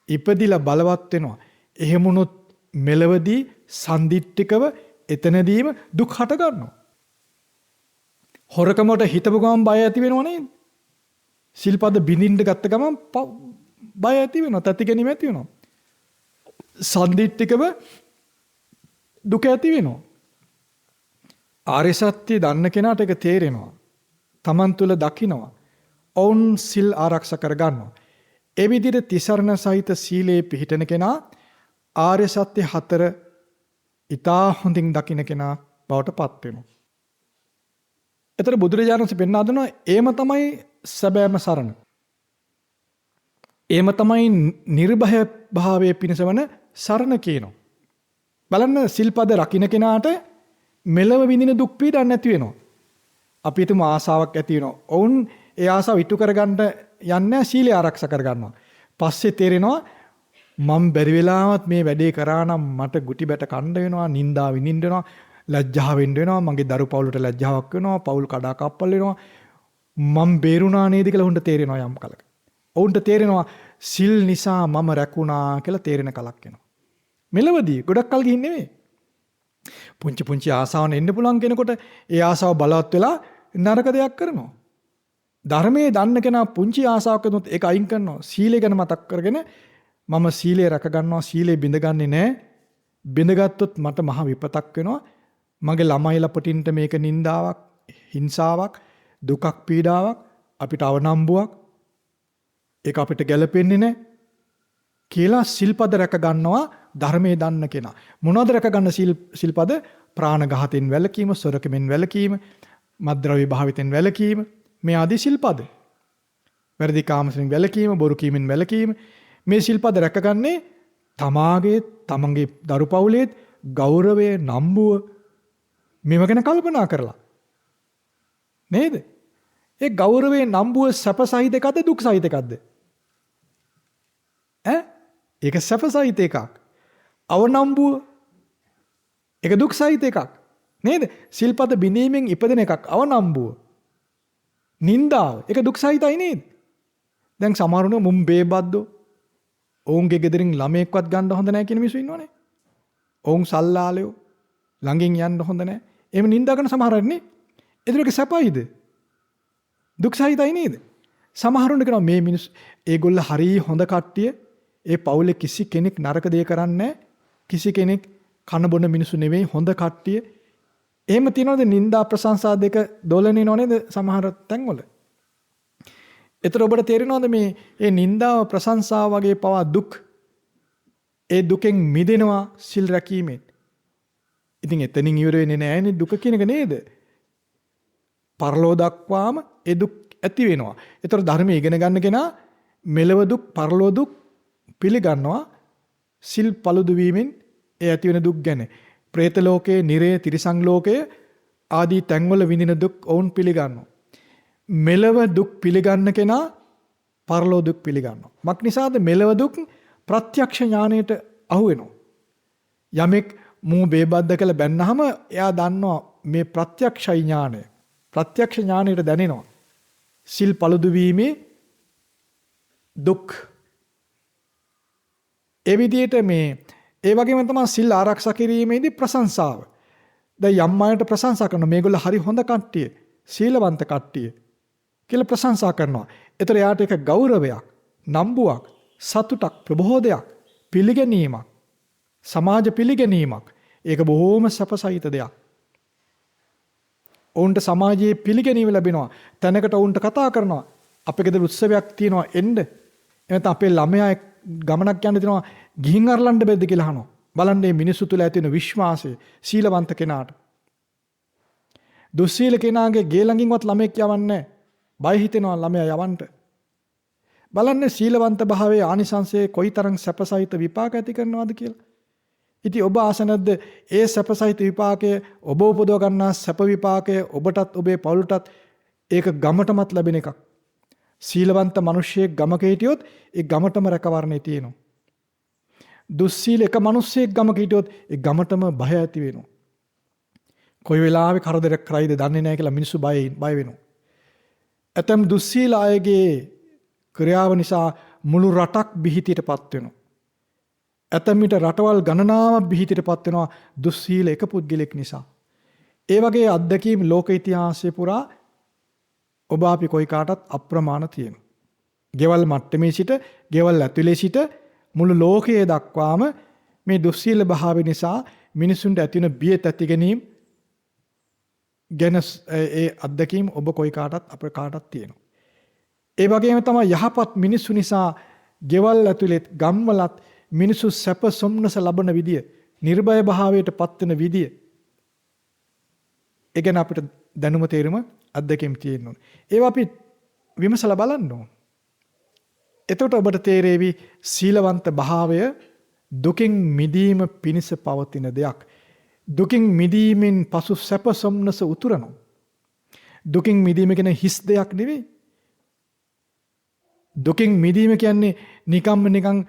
ඉපදිලා බලවත් වෙනවා. එහෙමුණොත් මෙලවදී සන්දිට්ඨිකව එතනදීම දුක් හට ගන්නවා. හොරකමට හිතපු ගමන් බය ඇති වෙනව නේද? සිල්පද බිඳින්න ගත්ත ගමන් බය ඇති වෙනවා, තති ගැනීම ඇති වෙනවා. සන්දිට්ඨිකව දුක ඇති වෙනවා. ආර්ය සත්‍ය දන්න කෙනාට ඒක තේරෙනවා. Taman තුල දකිනවා. ඔවුන් සිල් ආරක්ෂා කර ගන්නවා. ඒ විදිහට තිසරණ සහිත සීලේ පිහිටන කෙනා ආර්ය සත්‍ය හතර ඊටා හොඳින් දකින්න කෙනා බවට පත් වෙනවා. ඒතර බුදුරජාණන් වහන්සේ පෙන්වා දුන්නා ඒම තමයි සැබෑම සරණ. ඒම තමයි නිර්භය භාවයේ පිණසවන සරණ කියනවා. බලන්න සිල්පද රකින්න කෙනාට මෙලව විඳින දුක් පීඩා නැති වෙනවා. අපි හිතමු ආසාවක් ඇති වෙනවා. ඔවුන් ඒ ආසාව ඉටු කරගන්න යන්නේ සීලය ආරක්ෂා කරගන්නවා. පස්සේ තේරෙනවා මම බැරි වෙලාවත් මේ වැඩේ කරා නම් මට ගුටි බැට කණ්ඩ වෙනවා, නිന്ദා විඳින්න වෙනවා, ලැජ්ජාව වෙන්න වෙනවා, මගේ දරු පවුලට ලැජ්ජාවක් වෙනවා, පවුල් කඩා කප්පල් වෙනවා. මම බේරුණා නේද කියලා උන්ට තේරෙනවා යම් කලක. ඔවුන්ට තේරෙනවා සිල් නිසා මම රැකුණා කියලා තේරෙන කලක් එනවා. මෙලවදී ගොඩක් කල් ගිහින් නෙමෙයි. පුංචි පුංචි ආසාවන් එන්න පුළුවන් කෙනෙකුට ඒ ආසාව බලවත් වෙලා නරක දෙයක් කරනවා. ධර්මයේ දන්න කෙනා පුංචි ආසාවක් එනොත් ඒක අයින් කරනවා. සීලය ගැන මතක් කරගෙන මම සීලය රැක ගන්නවා, සීලය බිඳගන්නේ නැහැ. බිඳගත්තොත් මට මහ විපතක් වෙනවා. මගේ ළමයි ලපටින්ට මේක නින්දාවක්, හිංසාවක්, දුකක්, පීඩාවක්, අපිට අවනම්බුවක්. ඒක අපිට ගැලපෙන්නේ නැහැ කියලා සිල්පද රැක ගන්නවා ධර්මයේ දන්න කෙනා. මොනවද රැක ගන්න සිල්පද? ප්‍රාණඝාතයෙන් වැළකීම, සොරකමින් වැළකීම, මද්ද්‍රව්‍ය භාවිතෙන් වැළකීම, මේ ආදී සිල්පද. වැරදි කාමයෙන් වැළකීම, බොරු කීමෙන් වැළකීම. මේ සිල්පද රැකගන්නේ තමන්ගේ දරු පවුලේ ගෞරවය, නම්බුව මේව ගැන කල්පනා කරලා. නේද? ඒ ගෞරවයේ නම්බුව සැප සහිත එකක්ද, දුක් සහිත එකක්ද? ඒක සැප සහිත එකක්. අවනම්බුව ඒක දුක් සහිත එකක්. නේද? සිල්පද බිඳීමෙන් ඉපදෙන එකක් අවනම්බුව. නින්දාව ඒක දුක් සහිතයි නේද? දැන් සමහරුන මුම් බේබද්දෝ ඔවුන්ගේ ගෙදරින් ළමයෙක්වත් ගන්න හොඳ නැහැ කියන මිනිස්සු ඉන්නවනේ. ඔවුන් සල්ලාලයෝ ළඟින් යන්න හොඳ නැහැ. එහෙම නින්දා කරන සමහර අය නේ. ඒතරක සැපයිද? දුක් සහිතයි නේද? සමහරුන්ට කියනවා මේ මිනිස්සු ඒගොල්ල හරිය හොඳ කට්ටිය. ඒ පවුලේ කිසි කෙනෙක් නරක දේ කරන්නේ නැහැ. කිසි කෙනෙක් කන බොන මිනිස්සු නෙවෙයි හොඳ කට්ටිය. එහෙම තියනවද නින්දා ප්‍රශංසා දෙක දොලනේ නේද සමහර තැන්වල? ඒතර ඔබට තේරෙනවද මේ නින්දාව ප්‍රශංසාව වගේ පවා දුක්? ඒ දුකෙන් මිදෙනවා සිල් රැකීමෙන්. ඉතින් එතනින් ඉවර වෙන්නේ නැහැනේ දුක කියන එක නේද? පරලෝ දක්වාම ඒ දුක් ඇති වෙනවා. ඒතර ධර්මයේ ඉගෙන ගන්න කෙනා මෙලව දුක්, පරලෝ දුක් පිළිගන්නවා සිල් පළුදු වීමෙන් ඒ ඇති වෙන දුක් ගැන. പ്രേත ලෝකයේ, නිරේ, තිරිසන් ලෝකයේ ආදී තැන්වල විඳින දුක් ඔවුන් පිළිගන්නවා. මෙලව දුක් පිළිගන්න කෙනා පරලෝ දුක් පිළිගන්නවා. මක් නිසාද? මෙලව දුක් ප්‍රත්‍යක්ෂ ඥාණයට අහු වෙනවා. යමෙක් මූ බේබද්ද කියලා බැන්නහම එයා දන්නවා මේ ප්‍රත්‍යක්ෂ ඥාණය. ප්‍රත්‍යක්ෂ ඥාණයට දැනෙනවා. සිල් පළුදු වීමේ දුක්. ඒ විදිහට ඒ වගේම තමයි සිල් ආරක්ෂා කිරීමේදී ප්‍රශංසාව. දැන් යම් අයට ප්‍රශංසා කරනවා මේගොල්ලෝ හරි හොඳ කට්ටිය, සීලවන්ත කට්ටිය කියලා ප්‍රශංසා කරනවා. ඒතර යාට ඒක ගෞරවයක්, නම්බුවක්, සතුටක්, ප්‍රබෝධයක්, පිළිගැනීමක්, සමාජ පිළිගැනීමක්. ඒක බොහොම සැපසහිත දෙයක්. ඔවුන්ට සමාජයේ පිළිගැනීම ලැබෙනවා. තැනකට ඔවුන්ට කතා කරනවා. අපේ ගෙදර උත්සවයක් තියෙනවා එන්න. එනත අපේ ළමයා ගමනක් යන්න දෙනවා ගිහින් අරලන්න බැද්ද කියලා අහනවා. බලන්න මේ මිනිස්සු තුළ ඇති වෙන විශ්වාසය සීලවන්ත කෙනාට. දුස්සීල කෙනාගේ ගේ ළඟින්වත් ළමෙක් යවන්නේ නැහැ. බය හිතෙනවා ළමයා යවන්න. බලන්න සීලවන්ත භාවයේ ආනිසංසයේ කොයිතරම් සැපසහිත විපාක ඇති කරනවද කියලා. ඉතින් ඔබ ආස නැද්ද ඒ සැපසහිත විපාකය ඔබ උපදව ගන්නා සැප විපාකය ඔබටත් ඔබේ පවුලටත් ඒක ගමටමත් ලැබෙන එකක්. සීලවන්ත මිනිහෙක් ගමක හිටියොත් ඒ ගමටම රැකවරණේ තියෙනවා. දුස්සීල එක මිනිහෙක් ගමක හිටියොත් ඒ ගමටම බය ඇති වෙනවා. කොයි වෙලාවෙ කරදරයක් කරයිද දන්නේ නැහැ කියලා මිනිස්සු බය වෙනවා. ඇතම් දුස්සීල අයගේ ක්‍රියාව නිසා මුළු රටක් බිහිතියටපත් වෙනවා. ඇතම් විට රටවල් ගණනාවක් බිහිතියටපත් වෙනවා දුස්සීල එක පුද්ගලෙක් නිසා. ඒ වගේ අත්දැකීම් ලෝක ඉතිහාසයේ පුරා ඔබ අපි කොයි කාටත් අප්‍රමාණ තියෙනවා. ගෙවල් මට්ටමේ සිට ගෙවල් ඇතුලේ සිට මුළු ලෝකයේ දක්වාම මේ දුස්සීල භාවය නිසා මිනිසුන්ට ඇති වෙන බිය තැති ගැනීම ගැන ඒ අත්දැකීම් ඔබ කොයි කාටත් අප කාටත් තියෙනවා. ඒ වගේම තමයි යහපත් මිනිස්සු නිසා ගෙවල් ඇතුලේ ගම්වලත් මිනිසු සැප සොම්නස ලබන විදිය, නිර්භය භාවයට පත්වෙන විදිය. ඒ ගැන අපිට දැනුම තේරුම අත්දැකීම් තියෙන්න ඕනේ. ඒවා අපි විමසලා බලන්න ඕනේ. එතකොට ඔබට තේරෙවි සීලවන්ත භාවය දුකින් මිදීම පිණිස පවතින දෙයක්. දුකින් මිදීමෙන් පසු සැප සොම්නස උතුරනවා. දුකින් මිදීම කියන හිස් දෙයක් නෙවෙයි. දුකින් මිදීම කියන්නේ නිකන්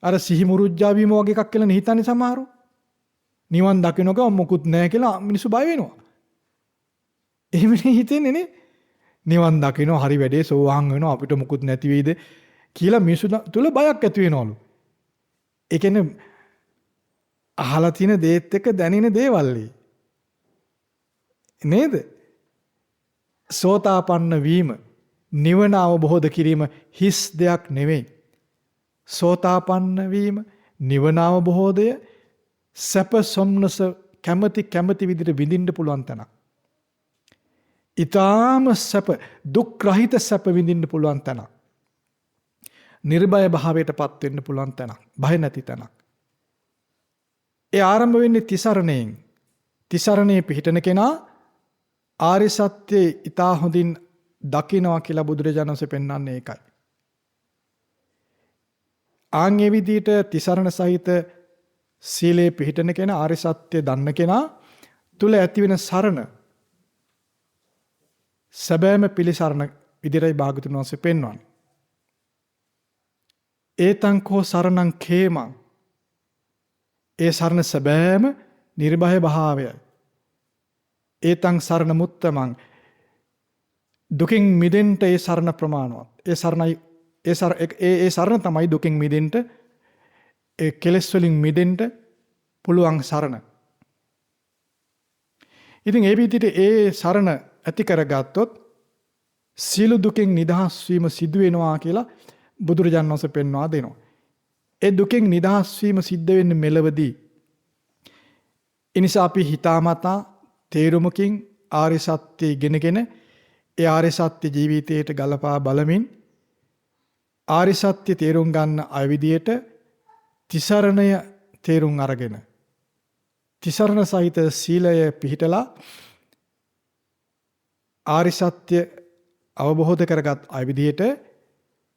අර සිහිමුරුජ්ජා වීම වගේ එකක් කියලා හිතන්නේ සමහරව. නිවන් දකින්නක මොකුත් නැහැ කියලා මිනිස්සු බය වෙනවා. එහෙමනේ හිතෙන්නේ නේ. නිවන් දකින්න හරි වැඩේ සෝවාන් වෙනවා අපිට මොකුත් නැති වෙයිද කියලා මිනිස්සු තුල බයක් ඇති වෙනවලු. ඒ කියන්නේ අහලා තියෙන දේත් එක්ක දැනෙන දේවල් නේද? සෝතාපන්න වීම නිවන අවබෝධ කිරීම හිස් දෙයක් නෙවෙයි. සෝතාපන්න වීම නිවන අවබෝධය සැප සොම්නස කැමැති විදිහට විඳින්න පුළුවන් තැනක්. ඊටාම සැප දුක් රහිත සැප විඳින්න පුළුවන් තැනක්. නිර්භය භාවයටපත් වෙන්න පුළුවන් තැනක්. බය නැති තැනක්. ඒ ආරම්භ වෙන්නේ තිසරණයෙන්. තිසරණේ පිහිටන කෙනා ආර්ය සත්‍ය ඊටා හොඳින් දකිනවා කියලා බුදුරජාණන් වහන්සේ පෙන්වන්නේ ඒකයි. ආන්ගේ විදිහට තිසරණ සහිත සීලේ පිහිටන කෙනා ආර්ය සත්‍ය දන්න කෙනා තුල ඇති වෙන සරණ සැබෑම පිළිසරණ විදිහටයි භාගතුන් වහන්සේ පෙන්වන්නේ. ඒතං කෝ සරණං khේමං. ඒ සරණ සැබෑම නිර්භය භාවයයි. ඒතං සරණ මුත්තමං. දුකින් මිදෙන්න ඒ සරණ ප්‍රමාණවත්. ඒ සරණයි ඒ සරණ තමයි දුකින් මිදෙන්න ඒ කෙලෙස් වලින් මිදෙන්න පුළුවන් සරණ. ඉතින් ඒ විදිහට ඒ සරණ ඇති කරගත්තොත් සියලු දුකින් නිදහස් වීම සිදු වෙනවා කියලා බුදුරජාණන් වහන්සේ පෙන්වා දෙනවා. ඒ දුකින් නිදහස් වීම සිද්ධ වෙන්නේ මෙලවදී. ඒ නිසා අපි හිතාමතා තේරුමකින් ආර්ය සත්‍ය ඉගෙනගෙන ඒ ආර්ය සත්‍ය ජීවිතයට ගලපා බලමින් ආර්ය සත්‍ය තේරුම් ගන්න අය විදියට තිසරණය තේරුම් අරගෙන තිසරණ සහිත සීලය පිහිටලා ආර්ය සත්‍ය අවබෝධ කරගත් අය විදියට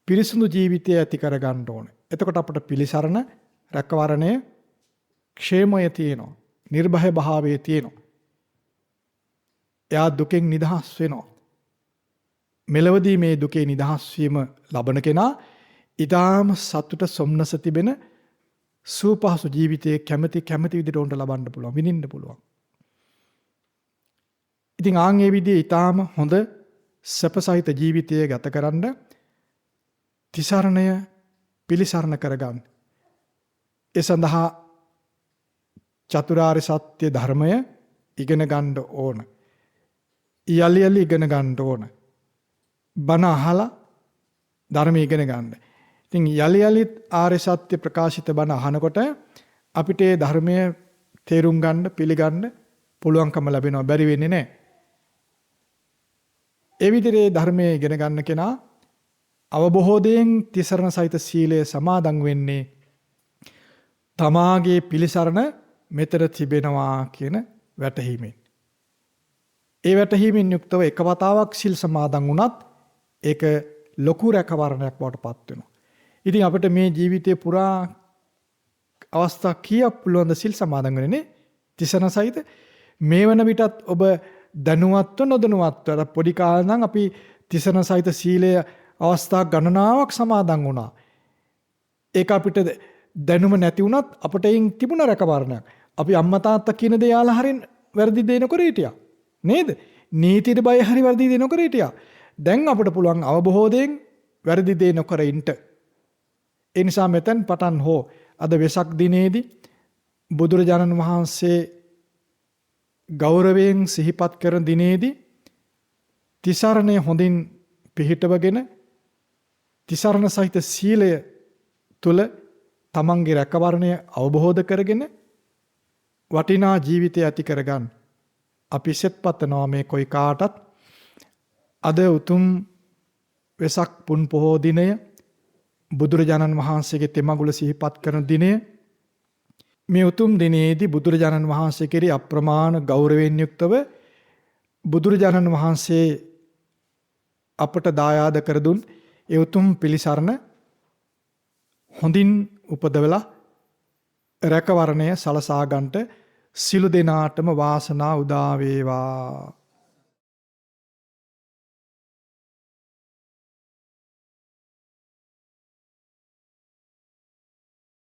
පිරිසුදු ජීවිතය ඇති කරගන්න ඕනේ. එතකොට අපට පිළිසරණ රැකවරණය ക്ഷേමය තියෙනවා. නිර්භය භාවයේ තියෙනවා. එයා දුකෙන් නිදහස් වෙනවා. මෙලවදී මේ දුකේ නිදහස් වීම ලබන කෙනා ඊටාම සතුට සොම්නස තිබෙන සූපහසු ජීවිතයේ කැමැති විදිහට උන්ට ලබන්න පුළුවන්, විඳින්න පුළුවන්. ඉතින් ආන්ගේ විදිහේ ඊටාම හොඳ සැපසහිත ජීවිතය ගතකරන තිසරණය පිළිසරණ කරගන්න. ඒ සඳහා චතුරාර්ය සත්‍ය ධර්මය ඉගෙන ගන්න ඕන. යලි ඉගෙන ගන්න ඕන. බණ අහලා ධර්මය ඉගෙන ගන්න. ඉතින් යලිත් ආර්ය සත්‍ය ප්‍රකාශිත බණ අහනකොට අපිට ඒ ධර්මය තේරුම් ගන්න, පිළිගන්න පුළුවන්කම ලැබෙනවා. බැරි වෙන්නේ නැහැ. ඒ විදිහේ ධර්මයේ ඉගෙන ගන්න කෙනා අවබෝධයෙන් තිසරණ සහිත සීලය සමාදන් වෙන්නේ තමාගේ පිළිසරණ මෙතර තිබෙනවා කියන වැටහීමෙන්. ඒ වැටහීමෙන් යුක්තව එක වතාවක් සිල් සමාදන් වුණත් ඒක ලොකු රැකවරණයක් බවට පත් වෙනවා. ඉතින් අපිට මේ ජීවිතේ පුරා අවස්ථා කීයක් පුළුවන්ද සිල් සමාදන් වෙන්නේ? තිසරණ සහිත මේ වන විටත් ඔබ දැනුවත්ව නොදැනුවත්ව පොඩි කාලේ නම් අපි තිසරණ සහිත සීලය අවස්ථා ගණනාවක් සමාදන් වුණා. ඒක අපිට දැනුම නැති වුණත් අපට එයින් තිබුණ රැකවරණයක්. අපි අම්මා තාත්තා කියන දේ යාලා හරින් වැරදි දේ නොකර හිටියා. නේද? නීතියට බය හරි වැරදි දේ නොකර හිටියා. දැන් අපිට පුළුවන් අවබෝධයෙන් වැරදි දේ නොකර ඉන්න. ඒ නිසා මෙතෙන් පටන් හෝ අද වෙසක් දිනේදී බුදුරජාණන් වහන්සේ ගෞරවයෙන් සිහිපත් කරන දිනේදී තිසරණය හොඳින් පිහිටවගෙන තිසරණ සහිත සීලය තුල තමන්ගේ රැකවරණය අවබෝධ කරගෙන වටිනා ජීවිතය ඇති කරගන්න. අපි සෙත්පතනවා මේ කොයි කාටත් අද උතුම් වෙසක් පුන් පොහෝ දිනය බුදුරජාණන් වහන්සේගේ තෙමඟුල සිහිපත් කරන දිනය. මේ උතුම් දිනේදී බුදුරජාණන් වහන්සේ කෙරෙහි අප්‍රමාණ ගෞරවයෙන් යුක්තව බුදුරජාණන් වහන්සේ අපට දායාද කර දුන් ඒ උතුම් පිළිසරණ හොඳින් උපදවලා රැකවරණය සලසා ගන්නට සිළු දෙනාටම වාසනාව උදා වේවා.